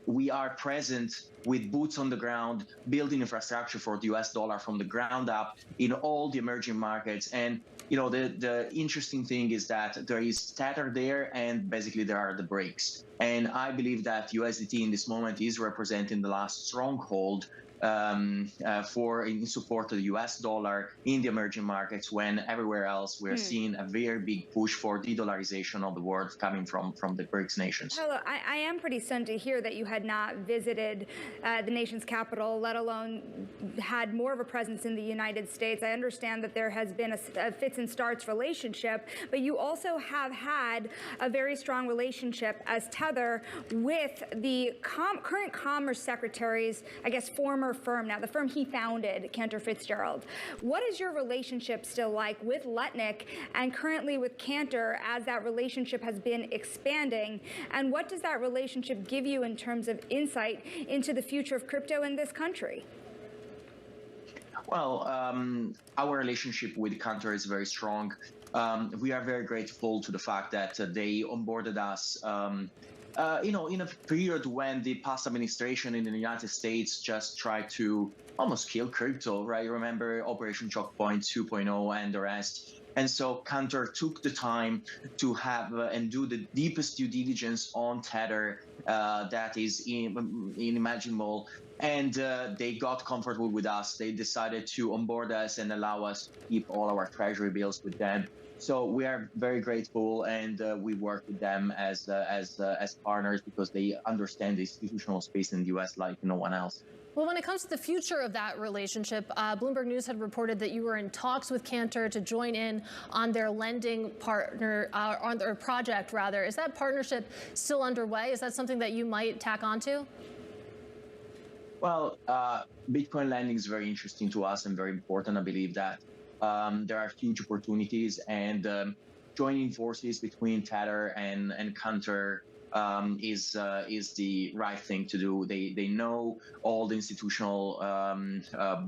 We are present with boots on the ground, building infrastructure for the US dollar from the ground up in all the emerging markets. And you know, the interesting thing is that there is Tether there, and basically there are the BRICS. And I believe that USDT in this moment is representing the last stronghold in support of the US dollar in the emerging markets, when everywhere else we're seeing a very big push for de-dollarization of the world coming from the BRICS nations. Paolo, I am pretty stunned to hear that you had not visited the nation's capital, let alone had more of a presence in the United States. I understand that there has been a fits and starts relationship, but you also have had a very strong relationship as Tether with the current Commerce Secretary's, I guess, former firm, now the firm he founded, Cantor Fitzgerald. What is your relationship still like with Lutnick and currently with Cantor as that relationship has been expanding? And what does that relationship give you in terms of insight into the future of crypto in this country? Well, our relationship with Cantor is very strong. We are very grateful to the fact that they onboarded us in a period when the past administration in the United States just tried to almost kill crypto, right? You remember Operation Choke Point 2.0 and the rest. And so Cantor took the time to have and do the deepest due diligence on Tether that is inimaginable. And they got comfortable with us. They decided to onboard us and allow us to keep all our treasury bills with them. So we are very grateful, and we work with them as partners because they understand the institutional space in the U.S. like no one else. Well, when it comes to the future of that relationship, Bloomberg News had reported that you were in talks with Cantor to join in on their lending partner, on their project, rather. Is that partnership still underway? Is that something that you might tack onto? Well, Bitcoin lending is very interesting to us and very important. I believe that there are huge opportunities, and joining forces between Tether and Cantor is the right thing to do. They know all the institutional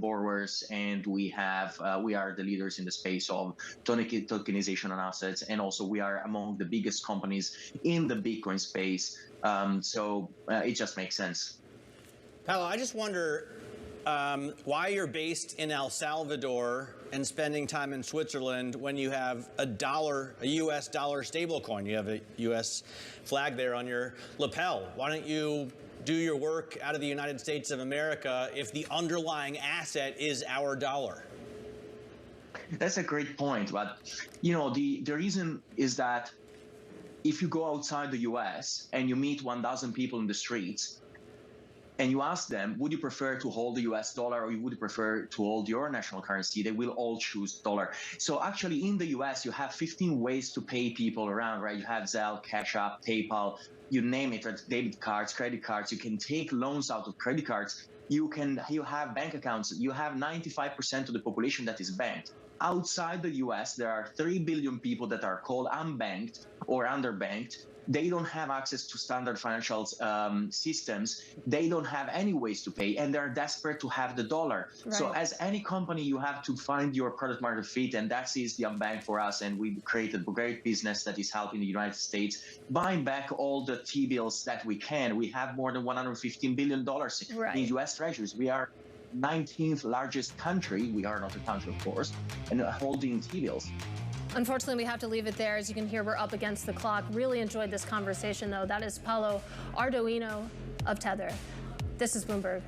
borrowers, and we are the leaders in the space of tokenization on assets, and also we are among the biggest companies in the Bitcoin space. So it just makes sense. Paolo, I just wonder why you're based in El Salvador and spending time in Switzerland when you have a U.S. dollar stablecoin. You have a U.S. flag there on your lapel. Why don't you do your work out of the United States of America if the underlying asset is our dollar? That's a great point. But, the reason is that if you go outside the U.S. and you meet 1,000 people in the streets, and you ask them, would you prefer to hold the US dollar or would you prefer to hold your national currency? They will all choose dollar. So actually in the US, you have 15 ways to pay people around, right? You have Zelle, Cash App, PayPal, you name it, debit cards, credit cards. You can take loans out of credit cards. You have bank accounts. You have 95% of the population that is banked. Outside the US, there are 3 billion people that are called unbanked or underbanked. They don't have access to standard financial systems. They don't have any ways to pay, and they're desperate to have the dollar. Right. So as any company, you have to find your product market fit, and that is the unbanked for us. And we created a great business that is helping the United States buying back all the T-bills that we can. We have more than $115 billion in U.S. treasuries. We are 19th largest country. We are not a country, of course, and holding T-bills. Unfortunately, we have to leave it there. As you can hear, we're up against the clock. Really enjoyed this conversation, though. That is Paolo Ardoino of Tether. This is Bloomberg.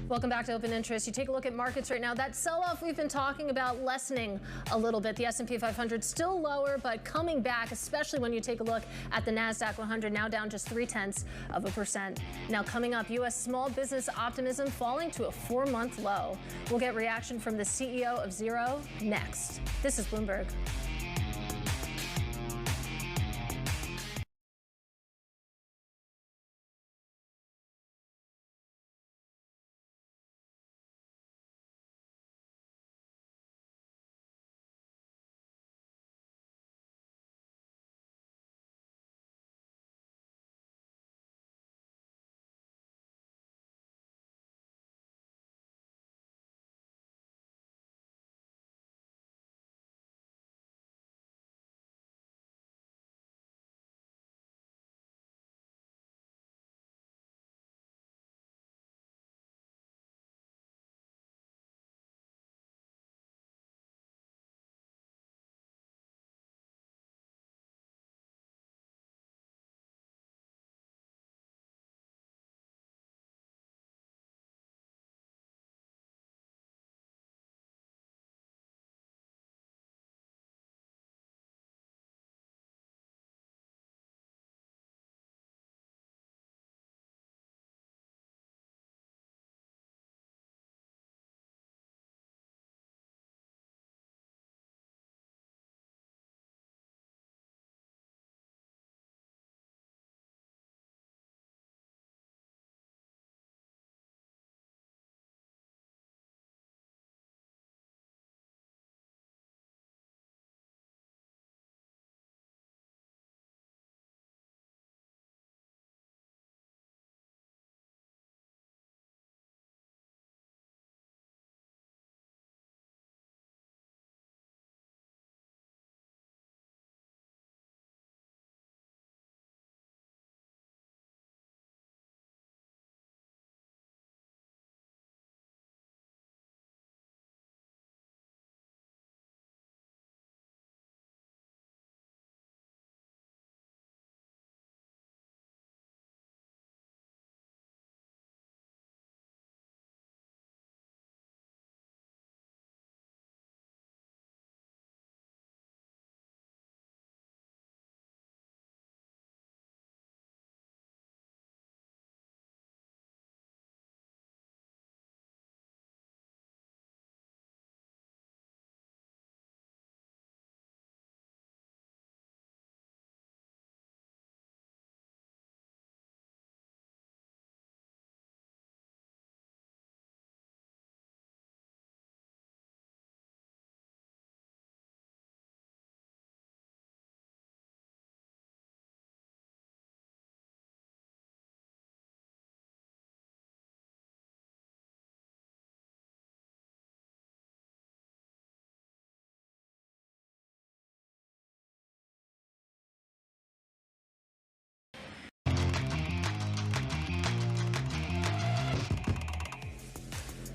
Welcome back to Open Interest. You take a look at markets right now. That sell-off we've been talking about lessening a little bit. The S&P 500 still lower, but coming back, especially when you take a look at the NASDAQ 100, now down just 0.3%. Now coming up, U.S. small business optimism falling to a 4-month low. We'll get reaction from the CEO of Xero next. This is Bloomberg.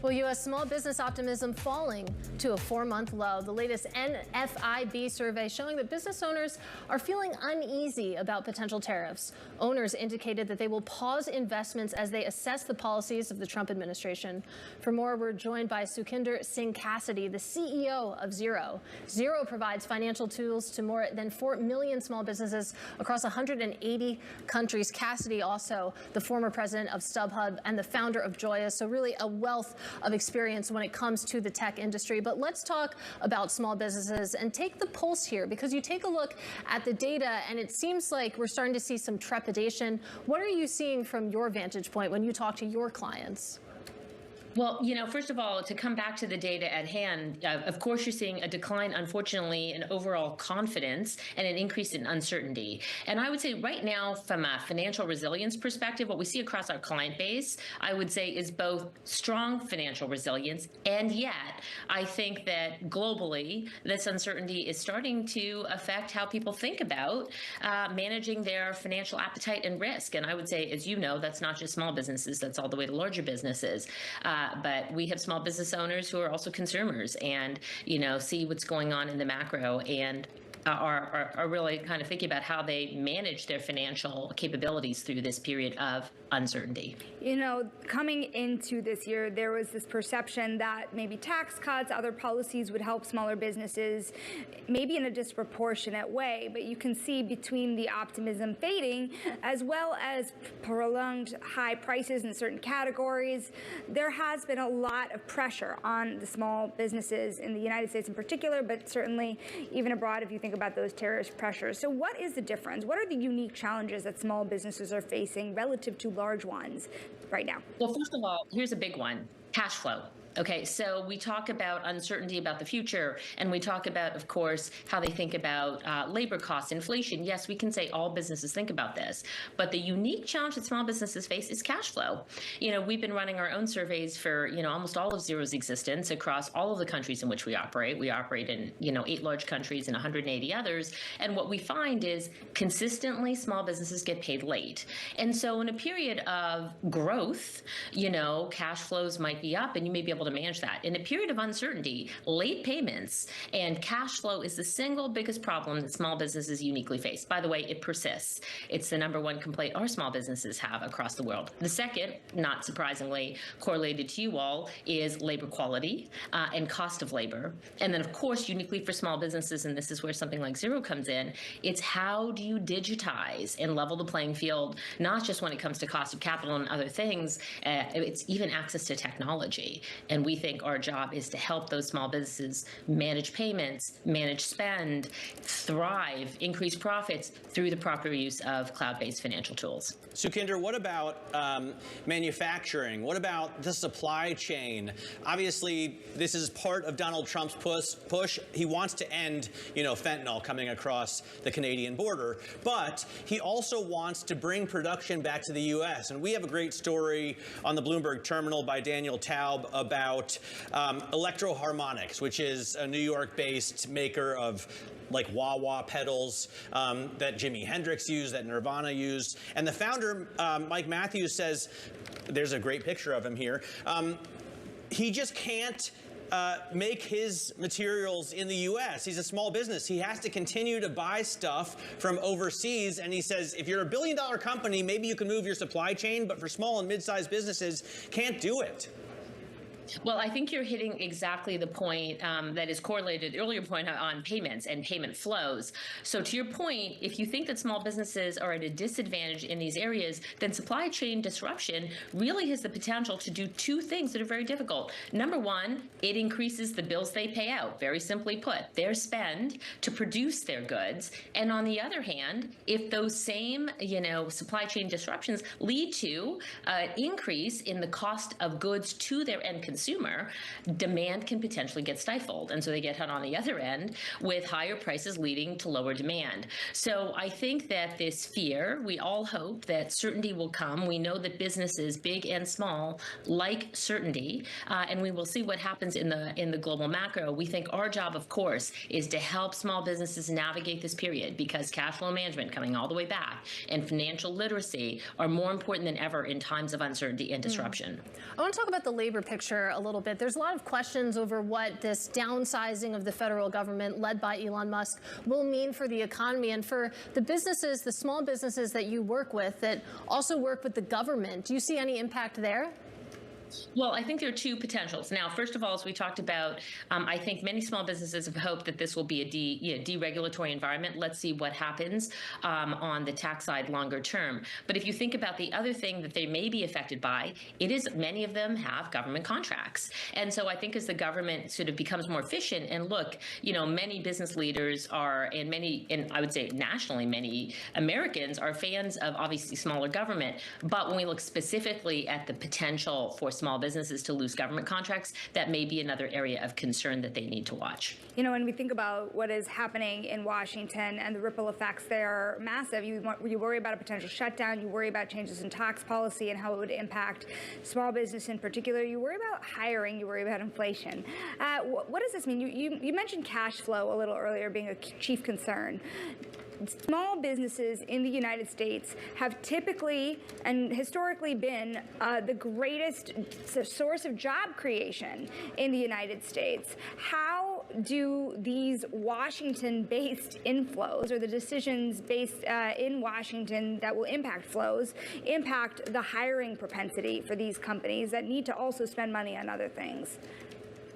Well, U.S. small business optimism falling to a 4-month low. The latest NFIB survey showing that business owners are feeling uneasy about potential tariffs. Owners indicated that they will pause investments as they assess the policies of the Trump administration. For more, we're joined by Sukhinder Singh Cassidy, the CEO of Xero. Xero provides financial tools to more than 4 million small businesses across 180 countries. Cassidy, also the former president of StubHub and the founder of Joya, so really a wealth of experience when it comes to the tech industry. But let's talk about small businesses and take the pulse here, because you take a look at the data and it seems like we're starting to see some trepidation. What are you seeing from your vantage point when you talk to your clients? Well, first of all, to come back to the data at hand, of course, you're seeing a decline, unfortunately, in overall confidence and an increase in uncertainty. And I would say right now, from a financial resilience perspective, what we see across our client base, I would say, is both strong financial resilience. And yet, I think that globally, this uncertainty is starting to affect how people think about managing their financial appetite and risk. And I would say, as you know, that's not just small businesses, that's all the way to larger businesses. But we have small business owners who are also consumers and, see what's going on in the macro. And are really kind of thinking about how they manage their financial capabilities through this period of uncertainty. You know, coming into this year, there was this perception that maybe tax cuts, other policies would help smaller businesses, maybe in a disproportionate way. But you can see between the optimism fading, as well as prolonged high prices in certain categories, there has been a lot of pressure on the small businesses in the United States in particular, but certainly even abroad if you think about those tariff pressures. So what is the difference? What are the unique challenges that small businesses are facing relative to large ones right now? Well, first of all, here's a big one: cash flow. Okay, so we talk about uncertainty about the future, and we talk about, of course, how they think about labor costs, inflation. Yes, we can say all businesses think about this, but the unique challenge that small businesses face is cash flow. You know, we've been running our own surveys for, almost all of Xero's existence across all of the countries in which we operate. We operate in, 8 large countries and 180 others, and what we find is consistently small businesses get paid late. And so in a period of growth, cash flows might be up and you may be able to manage that. In a period of uncertainty, late payments and cash flow is the single biggest problem that small businesses uniquely face. By the way, it persists. It's the #1 complaint our small businesses have across the world. The second, not surprisingly, correlated to you all, is labor quality and cost of labor. And then, of course, uniquely for small businesses, and this is where something like Xero comes in, it's how do you digitize and level the playing field, not just when it comes to cost of capital and other things, it's even access to technology. And we think our job is to help those small businesses manage payments, manage spend, thrive, increase profits through the proper use of cloud-based financial tools. Sukhinder, what about manufacturing? What about the supply chain? Obviously, this is part of Donald Trump's push. He wants to end, fentanyl coming across the Canadian border, but he also wants to bring production back to the U.S. And we have a great story on the Bloomberg Terminal by Daniel Taub about Electro-Harmonics, which is a New York-based maker of like wah-wah pedals that Jimi Hendrix used, that Nirvana used. And the founder, Mike Matthews, says, there's a great picture of him here, he just can't make his materials in the U.S. He's a small business. He has to continue to buy stuff from overseas. And he says, if you're a billion-dollar company, maybe you can move your supply chain, but for small and mid-sized businesses, can't do it. Well, I think you're hitting exactly the point that is correlated, earlier point on payments and payment flows. So to your point, if you think that small businesses are at a disadvantage in these areas, then supply chain disruption really has the potential to do two things that are very difficult. Number one, it increases the bills they pay out, very simply put, their spend to produce their goods. And on the other hand, if those same, supply chain disruptions lead to an increase in the cost of goods to their end consumer, demand can potentially get stifled. And so they get hit on the other end with higher prices leading to lower demand. So I think that this fear, we all hope that certainty will come. We know that businesses, big and small, like certainty, and we will see what happens in the global macro. We think our job, of course, is to help small businesses navigate this period, because cash flow management coming all the way back and financial literacy are more important than ever in times of uncertainty and disruption. I want to talk about the labor picture a little bit. There's a lot of questions over what this downsizing of the federal government led by Elon Musk will mean for the economy and for the businesses, the small businesses that you work with that also work with the government. Do you see any impact there? Well, I think there are two potentials. Now, first of all, as we talked about, I think many small businesses have hoped that this will be a deregulatory environment. Let's see what happens on the tax side longer term. But if you think about the other thing that they may be affected by, it is many of them have government contracts. And so I think as the government sort of becomes more efficient, and look, many business leaders are, and I would say nationally, many Americans are fans of obviously smaller government. But when we look specifically at the potential for small businesses to lose government contracts, that may be another area of concern that they need to watch. When we think about what is happening in Washington and the ripple effects there are massive, you worry about a potential shutdown, you worry about changes in tax policy and how it would impact small business in particular, you worry about hiring, you worry about inflation. What does this mean? You mentioned cash flow a little earlier being a chief concern. Small businesses in the United States have typically and historically been the greatest source of job creation in the United States. How do these Washington-based inflows, or the decisions based in Washington that will impact flows, impact the hiring propensity for these companies that need to also spend money on other things?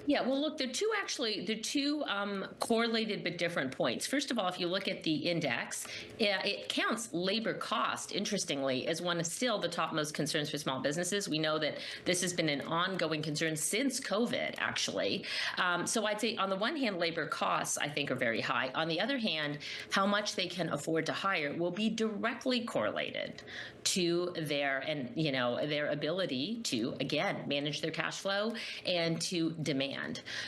Yeah, well, look, they're two correlated but different points. First of all, if you look at the index, it counts labor cost, interestingly, as one of still the topmost concerns for small businesses. We know that this has been an ongoing concern since COVID, actually. So I'd say on the one hand, labor costs, I think, are very high. On the other hand, how much they can afford to hire will be directly correlated to their ability to, again, manage their cash flow and to demand.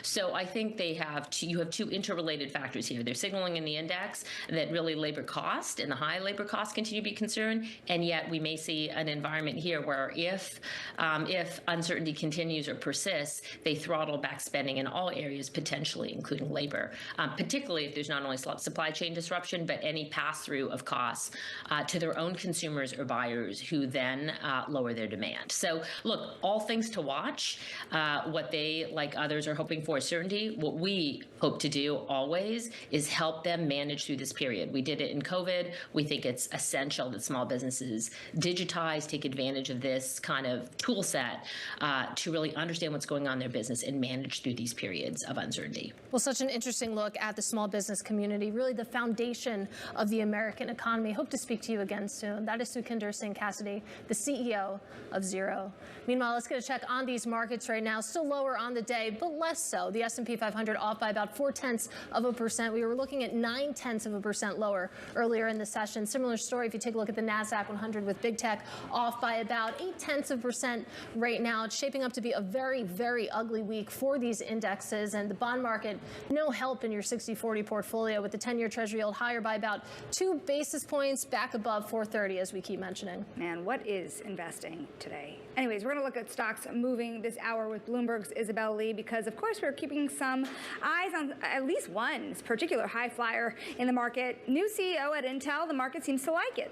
So I think you have two interrelated factors here. They're signaling in the index that really labor cost and the high labor costs continue to be concerned, and yet we may see an environment here where if uncertainty continues or persists, they throttle back spending in all areas, potentially including labor, particularly if there's not only supply chain disruption, but any pass-through of costs to their own consumers or buyers who then lower their demand. So look, all things to watch. What they, like others, are hoping for is certainty. What we hope to do always is help them manage through this period. We did it in COVID. We think it's essential that small businesses digitize, take advantage of this kind of tool set to really understand what's going on in their business and manage through these periods of uncertainty. Well, such an interesting look at the small business community, really the foundation of the American economy. Hope to speak to you again soon. That is Sukhinder Singh Cassidy, the CEO of Xero. Meanwhile, let's get a check on these markets right now. Still lower on the day, but less so. The S&P 500 off by about 0.4%. We were looking at 0.9% lower earlier in the session. Similar story if you take a look at the NASDAQ 100 with big tech off by about 0.8% right now. It's shaping up to be a very, very ugly week for these indexes, and the bond market, no help in your 60-40 portfolio, with the 10-year Treasury yield higher by about 2 basis points, back above 430 as we keep mentioning. Man, what is investing today? Anyways, we're going to look at stocks moving this hour with Bloomberg's Isabel Lee, because of course we're keeping some eyes on at least one particular high flyer in the market. New CEO at Intel, the market seems to like it.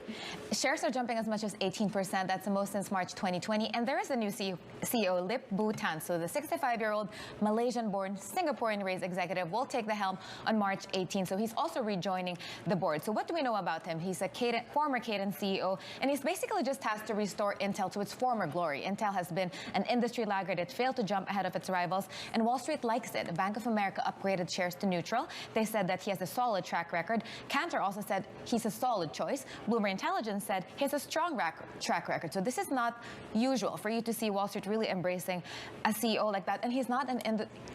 Shares are jumping as much as 18%. That's the most since March 2020. And there is a new CEO, Lip Bu Tan. So the 65-year-old Malaysian-born, Singaporean-raised executive will take the helm on March 18. So he's also rejoining the board. So what do we know about him? He's a former Cadence CEO, and he's basically just tasked to restore Intel to its former glory. Intel has been an industry laggard. It failed to jump ahead of its rivals, and Wall Street likes it. Bank of America upgraded shares to neutral. They said that he has a solid track record. Cantor also said he's a solid choice. Bloomberg Intelligence said he has a strong track record. So this is not usual for you to see Wall Street really embracing a CEO like that. And he's not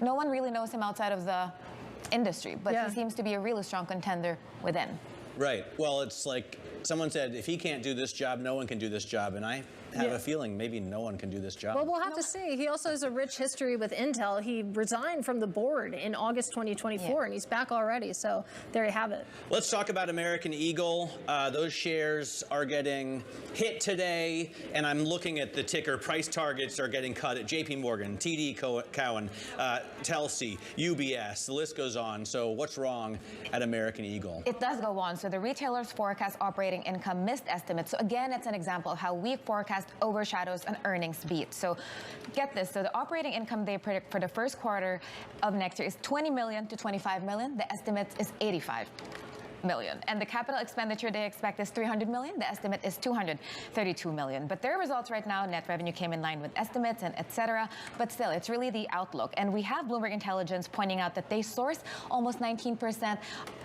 no one really knows him outside of the industry, but he seems to be a really strong contender within. Right. Well, it's like someone said, if he can't do this job, no one can do this job. And I have a feeling maybe no one can do this job. Well, we'll have to see. He also has a rich history with Intel. He resigned from the board in August 2024, and he's back already. So there you have it. Let's talk about American Eagle. Those shares are getting hit today, and I'm looking at the ticker. Price targets are getting cut at JP Morgan, TD Cowen, Telsey, UBS. The list goes on. So what's wrong at American Eagle? It does go on. So the retailer's forecast operating income missed estimates. So again, it's an example of how weak forecast overshadows an earnings beat. So get this. So the operating income they predict for the first quarter of next year is 20 million to 25 million. The estimate is 85 million. And the capital expenditure they expect is 300 million. The estimate is 232 million. But their results right now, net revenue came in line with estimates and etc. But still, it's really the outlook. And we have Bloomberg Intelligence pointing out that they source almost 19%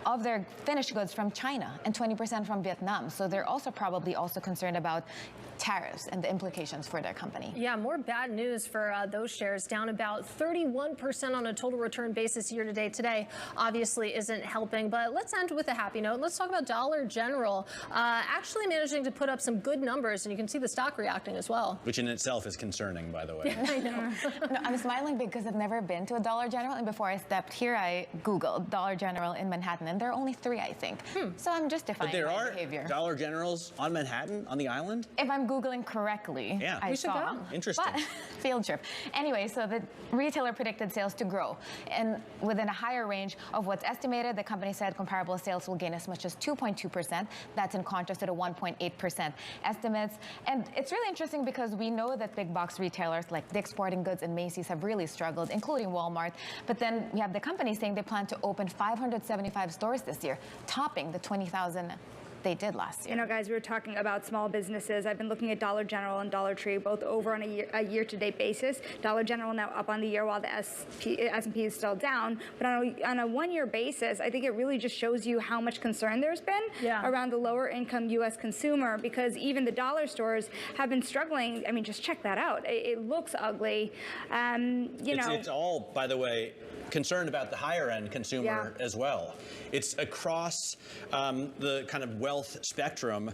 of their finished goods from China and 20% from Vietnam. So they're also probably concerned about tariffs and the implications for their company. Yeah, more bad news for those shares, down about 31% on a total return basis year to date today. Obviously isn't helping, but let's end with a happy note. Let's talk about Dollar General actually managing to put up some good numbers, and you can see the stock reacting as well. Which in itself is concerning, by the way. I know. No, I'm smiling because I've never been to a Dollar General, and before I stepped here, I Googled Dollar General in Manhattan, and there are only 3, I think. So I'm justifying my behavior. But there are Dollar Generals on Manhattan, on the island? If I'm Googling correctly, I we should saw. go. Interesting. But, field trip. Anyway, so the retailer predicted sales to grow, and within a higher range of what's estimated, the company said comparable sales will will gain as much as 2.2%. That's in contrast to the 1.8% estimates. And it's really interesting because we know that big box retailers like Dick's Sporting Goods and Macy's have really struggled, including Walmart. But then we have the company saying they plan to open 575 stores this year, topping the 20,000 they did last year. You know, guys, we were talking about small businesses. I've been looking at Dollar General and Dollar Tree, both over on a year-to-date basis. Dollar General now up on the year, while the S&P is still down. But on a one-year basis, I think it really just shows you how much concern there's been around the lower-income U.S. consumer, because even the dollar stores have been struggling. I mean, just check that out. It looks ugly. It's all, by the way, concerned about the higher-end consumer as well. It's across the kind of wealth spectrum.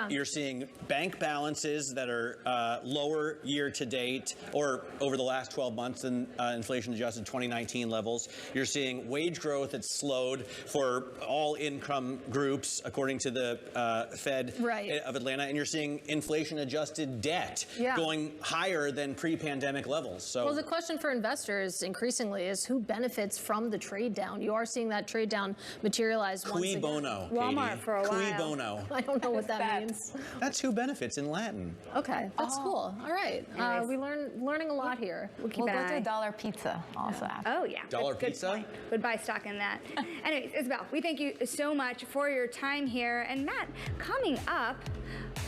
You're seeing bank balances that are lower year to date or over the last 12 months than inflation-adjusted 2019 levels. You're seeing wage growth that's slowed for all income groups, according to the Fed of Atlanta. And you're seeing inflation-adjusted debt going higher than pre-pandemic levels. So, well, the question for investors increasingly is who benefits from the trade down? You are seeing that trade down materialize once again. Cui bono, Walmart Katie. for a while. Cui bono. I don't know what that means. That's who benefits in Latin. Okay, that's cool. All right, we learning a lot here. We'll go to Dollar Pizza also after. Oh, yeah. Dollar Good Pizza? point. Would buy stock in that. Anyways, Isabel, we thank you so much for your time here. And Matt, coming up,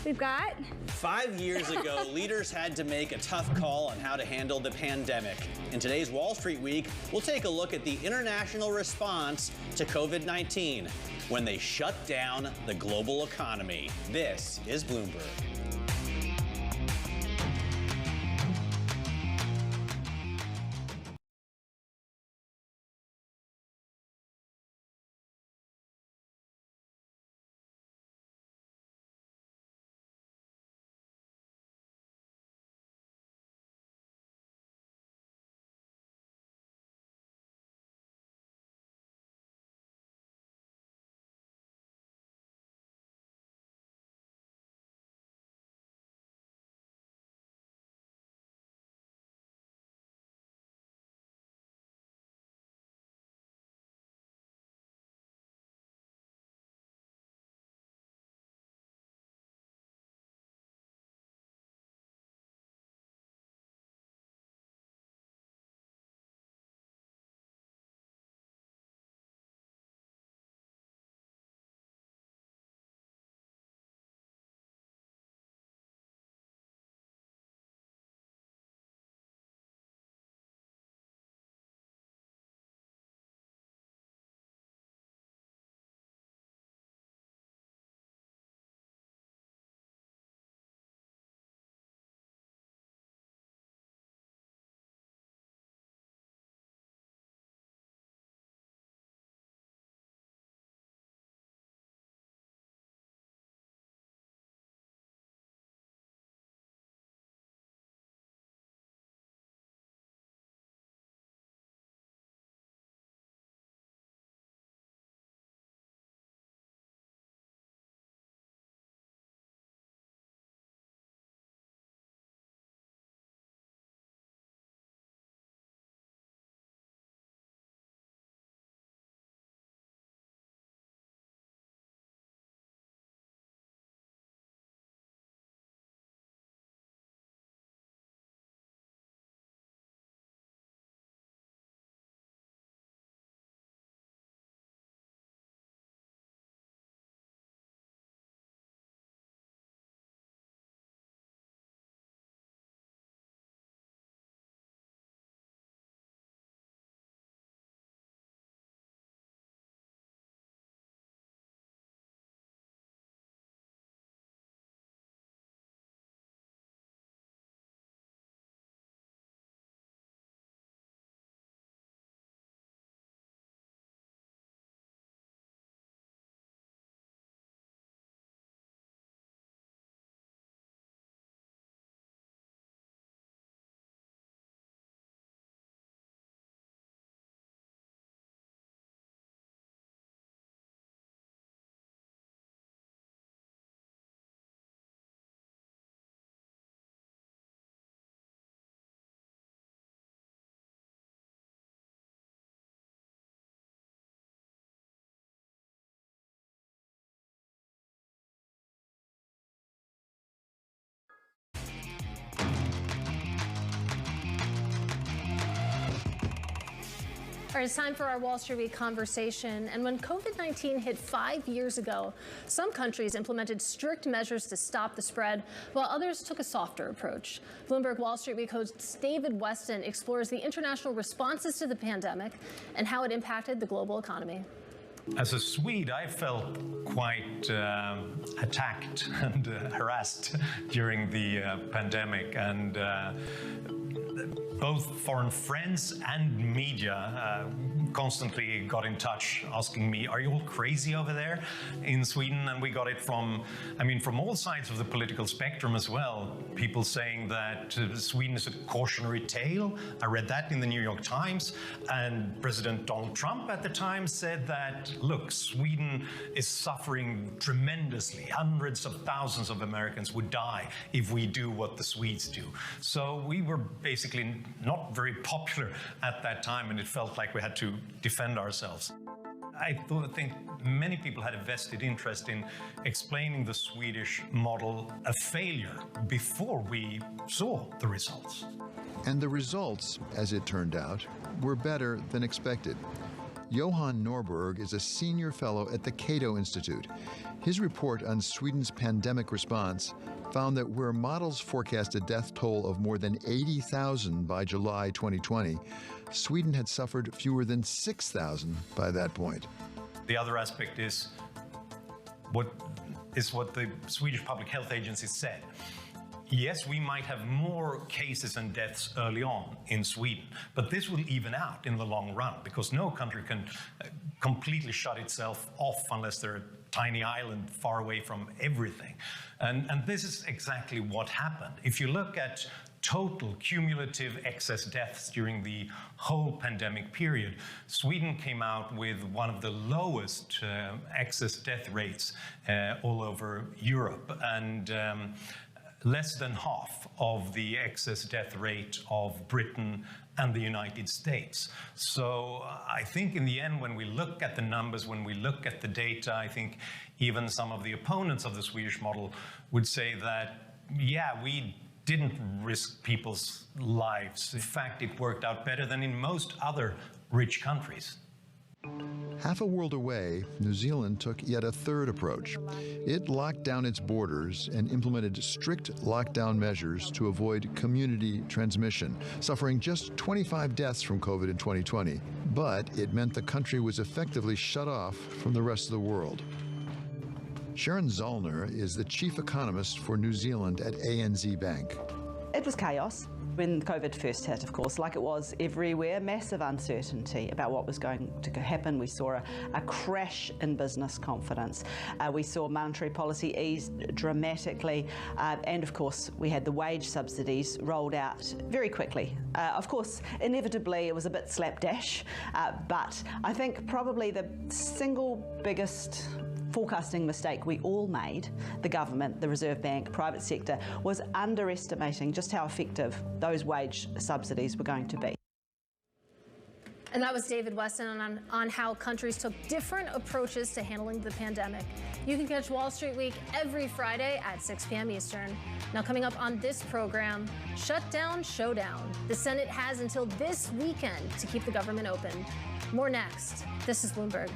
we've got... 5 years ago, leaders had to make a tough call on how to handle the pandemic. In today's Wall Street Week, we'll take a look at the international response to COVID-19 when they shut down the global economy. This is Bloomberg. All right, it's time for our Wall Street Week conversation. And when COVID-19 hit 5 years ago, some countries implemented strict measures to stop the spread, while others took a softer approach. Bloomberg Wall Street Week host David Weston explores the international responses to the pandemic and how it impacted the global economy. As a Swede, I felt quite attacked and harassed during the pandemic, and both foreign friends and media constantly got in touch asking me, are you all crazy over there in Sweden? And we got it from all sides of the political spectrum as well. People saying that Sweden is a cautionary tale. I read that in the New York Times. And President Donald Trump at the time said that, look, Sweden is suffering tremendously. Hundreds of thousands of Americans would die if we do what the Swedes do. So we were basically not very popular at that time, and it felt like we had to defend ourselves. I think many people had a vested interest in explaining the Swedish model a failure before we saw the results. And the results, as it turned out, were better than expected. Johan Norberg is a senior fellow at the Cato Institute. His report on Sweden's pandemic response found that where models forecast a death toll of more than 80,000 by July 2020, Sweden had suffered fewer than 6,000 by that point. The other aspect is what the Swedish Public Health Agency said. Yes, we might have more cases and deaths early on in Sweden, but this will even out in the long run because no country can completely shut itself off unless they're a tiny island far away from everything. And this is exactly what happened. If you look at total cumulative excess deaths during the whole pandemic period, Sweden came out with one of the lowest excess death rates all over Europe, and less than half of the excess death rate of Britain and the United States. So I think in the end, when we look at the numbers, when we look at the data, I think even some of the opponents of the Swedish model would say that, yeah, we didn't risk people's lives. In fact, it worked out better than in most other rich countries. Half a world away, New Zealand took yet a third approach. It locked down its borders and implemented strict lockdown measures to avoid community transmission, suffering just 25 deaths from COVID in 2020. But it meant the country was effectively shut off from the rest of the world. Sharon Zollner is the chief economist for New Zealand at ANZ Bank. It was chaos when COVID first hit, of course, like it was everywhere. Massive uncertainty about what was going to happen. We saw a crash in business confidence. We saw monetary policy ease dramatically. And of course, we had the wage subsidies rolled out very quickly. Of course, inevitably, it was a bit slapdash. But I think probably the single biggest forecasting mistake we all made, the government, the Reserve Bank, private sector, was underestimating just how effective those wage subsidies were going to be. And that was David Weston on how countries took different approaches to handling the pandemic. You can catch Wall Street Week every Friday at 6 p.m. Eastern. Now coming up on this program, Shutdown Showdown. The Senate has until this weekend to keep the government open. More next. This is Bloomberg.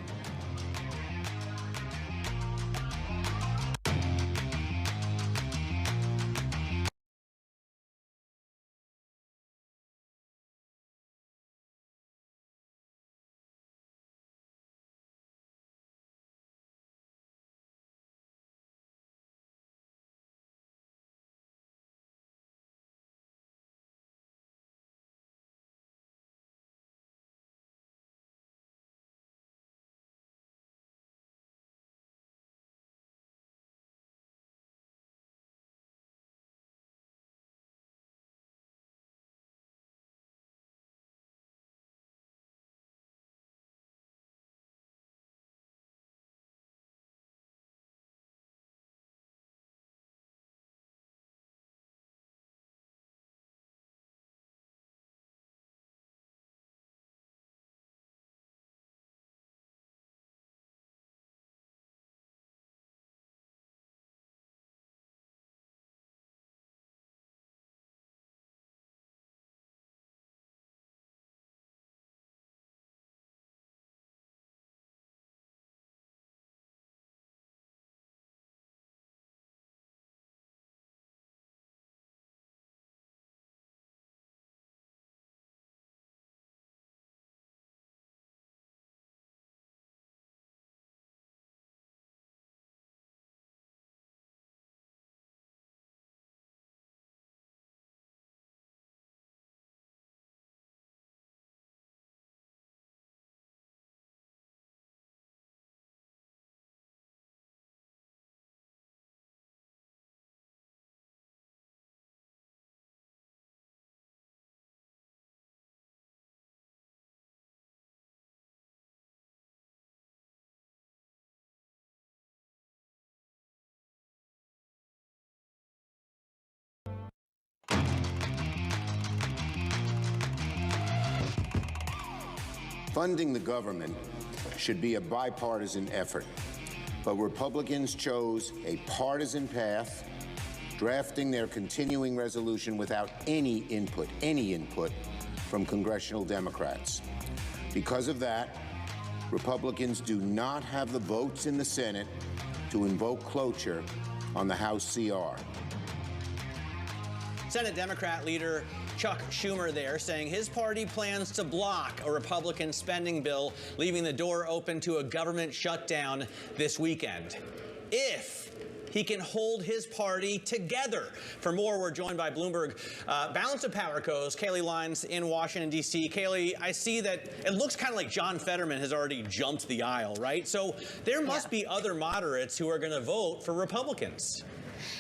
Funding the government should be a bipartisan effort, but Republicans chose a partisan path, drafting their continuing resolution without any input from congressional Democrats. Because of that, Republicans do not have the votes in the Senate to invoke cloture on the House CR. Senate Democrat leader Chuck Schumer there saying his party plans to block a Republican spending bill, leaving the door open to a government shutdown this weekend. If he can hold his party together. For more, we're joined by Bloomberg Balance of Power co-host Kailey Leinz in Washington, D.C. Kailey, I see that it looks kind of like John Fetterman has already jumped the aisle, right? So there must be other moderates who are going to vote for Republicans.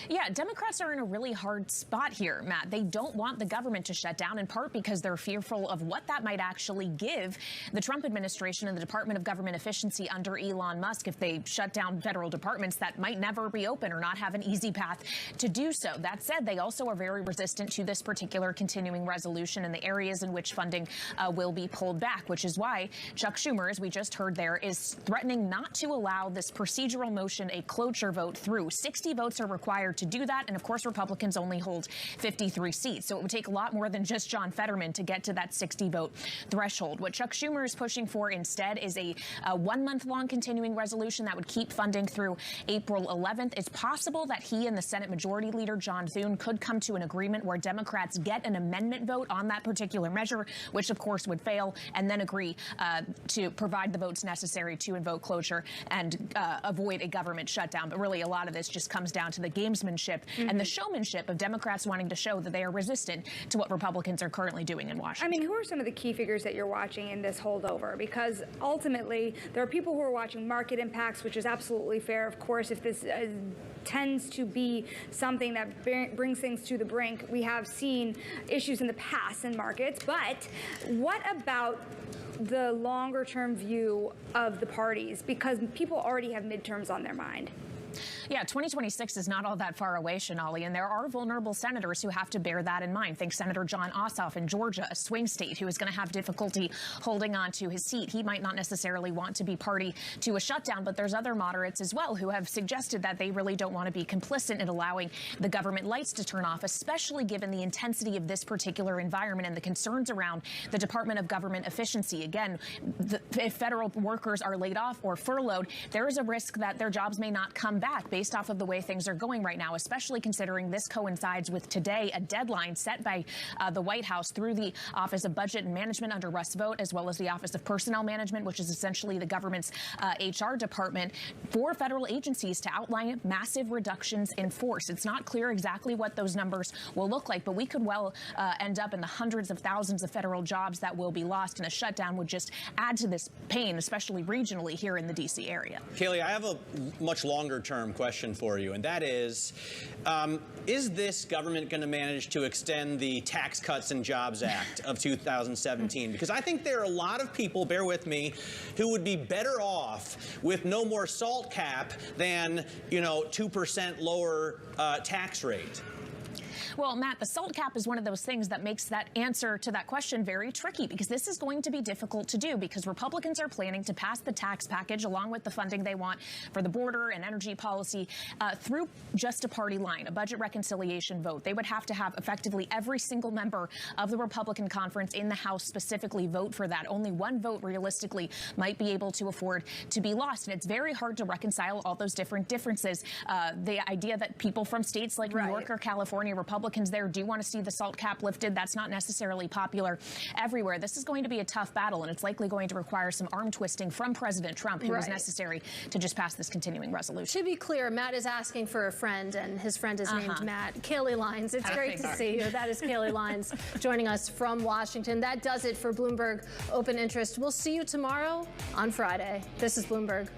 Yeah, Democrats are in a really hard spot here, Matt. They don't want the government to shut down, in part because they're fearful of what that might actually give the Trump administration and the Department of Government Efficiency under Elon Musk if they shut down federal departments that might never reopen or not have an easy path to do so. That said, they also are very resistant to this particular continuing resolution and the areas in which funding will be pulled back, which is why Chuck Schumer, as we just heard there, is threatening not to allow this procedural motion, a cloture vote, through. 60 votes are required to do that. And of course, Republicans only hold 53 seats. So it would take a lot more than just John Fetterman to get to that 60 vote threshold. What Chuck Schumer is pushing for instead is a 1 month long continuing resolution that would keep funding through April 11th. It's possible that he and the Senate Majority Leader John Thune could come to an agreement where Democrats get an amendment vote on that particular measure, which of course would fail, and then agree to provide the votes necessary to invoke cloture and avoid a government shutdown. But really, a lot of this just comes down to the gamesmanship and the showmanship of Democrats wanting to show that they are resistant to what Republicans are currently doing in Washington. I mean, who are some of the key figures that you're watching in this holdover? Because ultimately, there are people who are watching market impacts, which is absolutely fair. Of course, if this tends to be something that brings things to the brink, we have seen issues in the past in markets. But what about the longer term view of the parties? Because people already have midterms on their mind. Yeah, 2026 is not all that far away, Shonali, and there are vulnerable senators who have to bear that in mind. Think Senator Jon Ossoff in Georgia, a swing state, who is going to have difficulty holding on to his seat. He might not necessarily want to be party to a shutdown, but there's other moderates as well who have suggested that they really don't want to be complicit in allowing the government lights to turn off, especially given the intensity of this particular environment and the concerns around the Department of Government Efficiency. Again, if federal workers are laid off or furloughed, there is a risk that their jobs may not come back based off of the way things are going right now, especially considering this coincides with today, a deadline set by the White House through the Office of Budget and Management under Russ Vought, as well as the Office of Personnel Management, which is essentially the government's HR department, for federal agencies to outline massive reductions in force. It's not clear exactly what those numbers will look like, but we could well end up in the hundreds of thousands of federal jobs that will be lost, and a shutdown would just add to this pain, especially regionally here in the D.C. area. Kailey, I have a much longer term question for you, and that is this government going to manage to extend the Tax Cuts and Jobs Act of 2017? Because I think there are a lot of people, bear with me, who would be better off with no more SALT cap than, 2% lower tax rate. Well, Matt, the SALT cap is one of those things that makes that answer to that question very tricky, because this is going to be difficult to do, because Republicans are planning to pass the tax package along with the funding they want for the border and energy policy through just a party line, a budget reconciliation vote. They would have to have effectively every single member of the Republican conference in the House specifically vote for that. Only one vote realistically might be able to afford to be lost. And it's very hard to reconcile all those different differences. The idea that people from states like New York or California, Republicans there, do want to see the SALT cap lifted. That's not necessarily popular everywhere. This is going to be a tough battle, and it's likely going to require some arm twisting from President Trump, who is necessary to just pass this continuing resolution. To be clear, Matt is asking for a friend, and his friend is named Matt. Kailey Leinz, it's great to see you. That is Kailey Leinz joining us from Washington. That does it for Bloomberg Open Interest. We'll see you tomorrow on Friday. This is Bloomberg.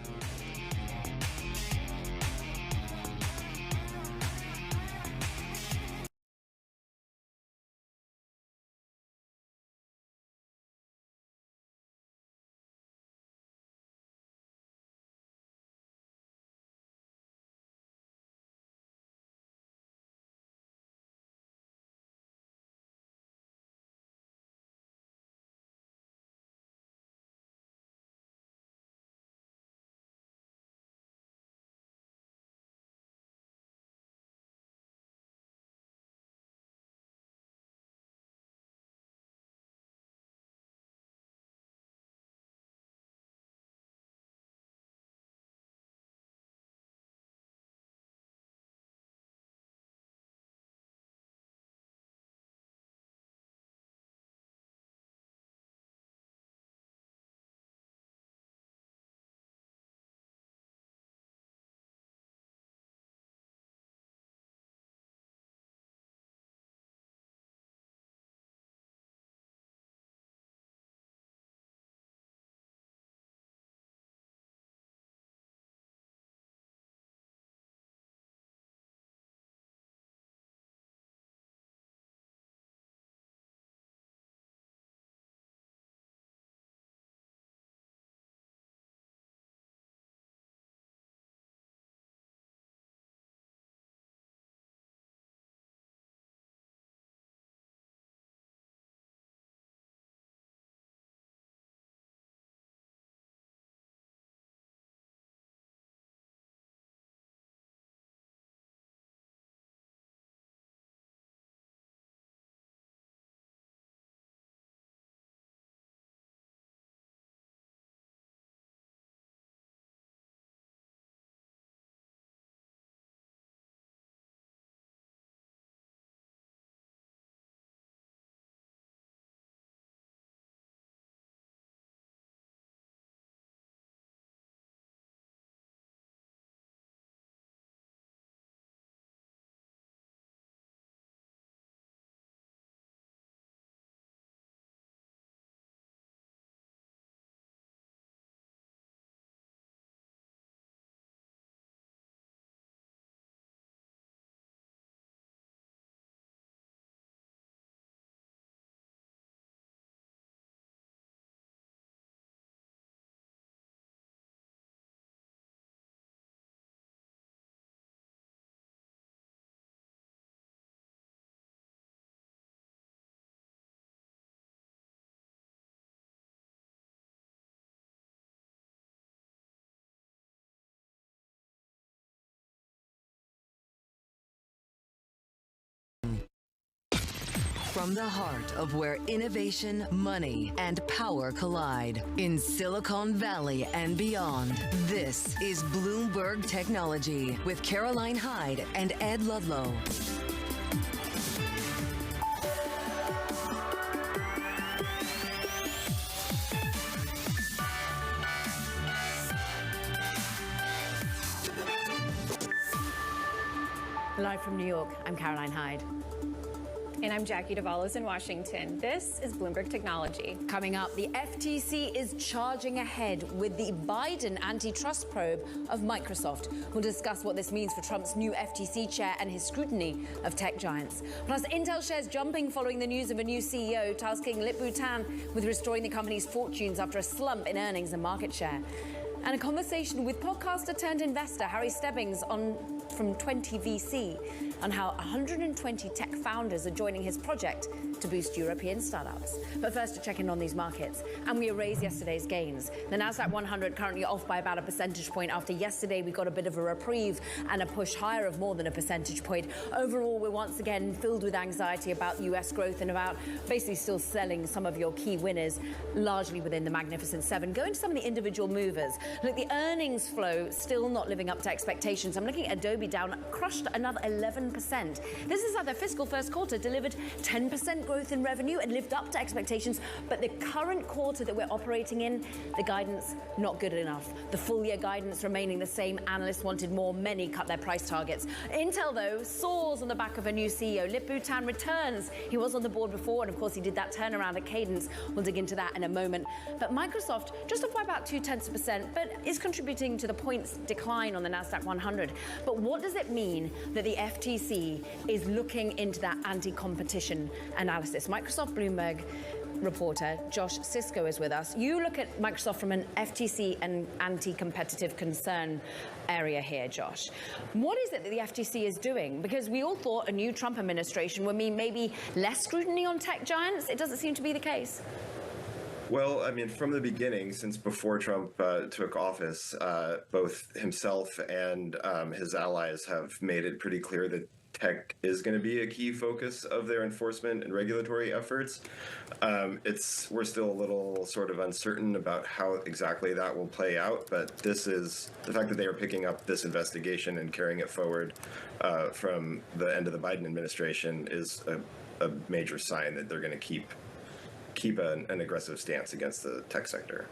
From the heart of where innovation, money, and power collide in Silicon Valley and beyond, this is Bloomberg Technology with Caroline Hyde and Ed Ludlow. Live from New York, I'm Caroline Hyde. And I'm Jackie Davalos in Washington. This is Bloomberg Technology. Coming up, the FTC is charging ahead with the Biden antitrust probe of Microsoft. We'll discuss what this means for Trump's new FTC chair and his scrutiny of tech giants. Plus, Intel shares jumping following the news of a new CEO tasking Lip-Bu Tan with restoring the company's fortunes after a slump in earnings and market share. And a conversation with podcaster turned investor Harry Stebbings from 20VC on how 120 tech founders are joining his project to boost European startups. But first, to check in on these markets. And we erase yesterday's gains. The Nasdaq 100 currently off by about a percentage point. After yesterday, we got a bit of a reprieve and a push higher of more than a percentage point. Overall, we're once again filled with anxiety about US growth and about basically still selling some of your key winners, largely within the Magnificent Seven. Going to some of the individual movers. Look, the earnings flow still not living up to expectations. I'm looking at Adobe down, crushed another 11%. This is how their fiscal first quarter delivered 10% growth in revenue and lived up to expectations. But the current quarter that we're operating in, the guidance not good enough. The full year guidance remaining the same. Analysts wanted more. Many cut their price targets. Intel, though, soars on the back of a new CEO. Lip-Bu Tan returns. He was on the board before, and of course, he did that turnaround at Cadence. We'll dig into that in a moment. But Microsoft just up by about 0.2%, but is contributing to the points decline on the Nasdaq 100. But what does it mean that the FTC is looking into that anti-competition analysis? Microsoft Bloomberg reporter Josh Cisco is with us. You look at Microsoft from an FTC and anti-competitive concern area here, Josh. What is it that the FTC is doing? Because we all thought a new Trump administration would mean maybe less scrutiny on tech giants. It doesn't seem to be the case. Well, I mean, from the beginning, since before Trump took office, both himself and his allies have made it pretty clear that tech is going to be a key focus of their enforcement and regulatory efforts. We're still a little sort of uncertain about how exactly that will play out, but this is the fact that they are picking up this investigation and carrying it forward from the end of the Biden administration is a major sign that they're going to keep an aggressive stance against the tech sector.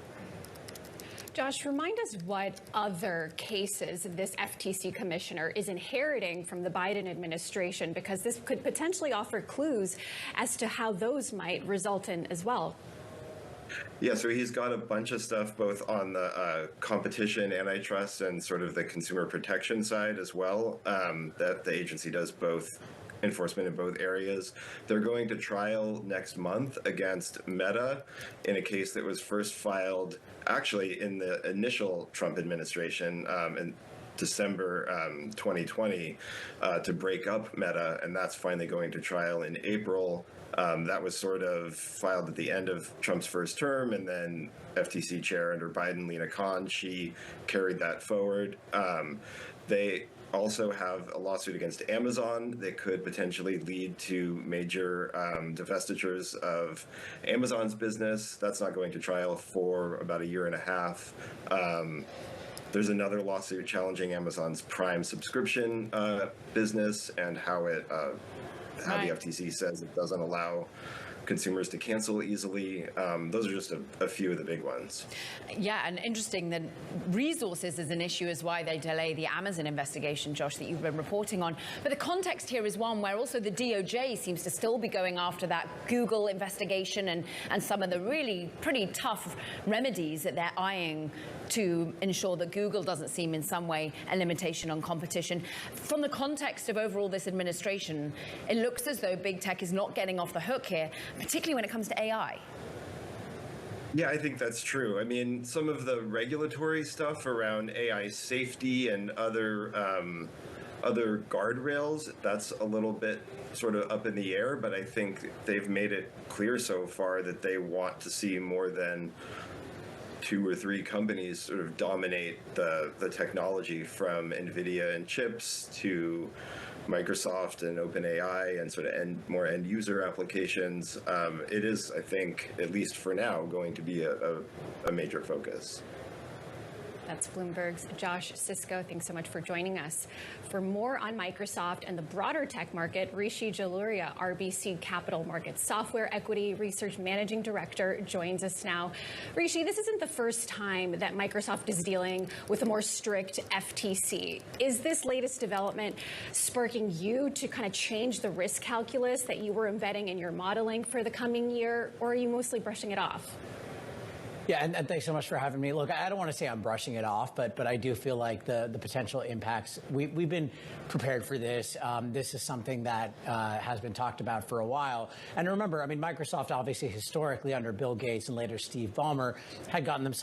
Josh, remind us what other cases this FTC commissioner is inheriting from the Biden administration, because this could potentially offer clues as to how those might result in as well. Yeah, so he's got a bunch of stuff both on the competition, antitrust, and sort of the consumer protection side as well, that the agency does both enforcement in both areas. They're going to trial next month against Meta in a case that was first filed actually in the initial Trump administration in December 2020 to break up Meta, and that's finally going to trial in April. That was sort of filed at the end of Trump's first term, and then FTC chair under Biden, Lina Khan, she carried that forward. They also have a lawsuit against Amazon that could potentially lead to major divestitures of Amazon's business. That's not going to trial for about 1.5 years. There's another lawsuit challenging Amazon's Prime subscription business and how the FTC says it doesn't allow consumers to cancel easily. Those are just a few of the big ones. Yeah, and interesting that resources is an issue is why they delay the Amazon investigation, Josh, that you've been reporting on. But the context here is one where also the DOJ seems to still be going after that Google investigation and some of the really pretty tough remedies that they're eyeing to ensure that Google doesn't seem in some way a limitation on competition. From the context of overall this administration, it looks as though big tech is not getting off the hook here, particularly when it comes to AI. Yeah, I think that's true. I mean, some of the regulatory stuff around AI safety and other guardrails, that's a little bit sort of up in the air, but I think they've made it clear so far that they want to see more than 2 or 3 companies sort of dominate the technology, from NVIDIA and chips to Microsoft and OpenAI and sort of more end user applications, it is, I think, at least for now, going to be a major focus. That's Bloomberg's Josh Cisco. Thanks so much for joining us. For more on Microsoft and the broader tech market, Rishi Jaluria, RBC Capital Markets Software Equity Research Managing Director, joins us now. Rishi, this isn't the first time that Microsoft is dealing with a more strict FTC. Is this latest development spurring you to kind of change the risk calculus that you were embedding in your modeling for the coming year, or are you mostly brushing it off? Yeah, and thanks so much for having me. Look, I don't want to say I'm brushing it off, but I do feel like the potential impacts, we've been prepared for this. This is something that has been talked about for a while. And remember, I mean, Microsoft obviously historically under Bill Gates and later Steve Ballmer had gotten themselves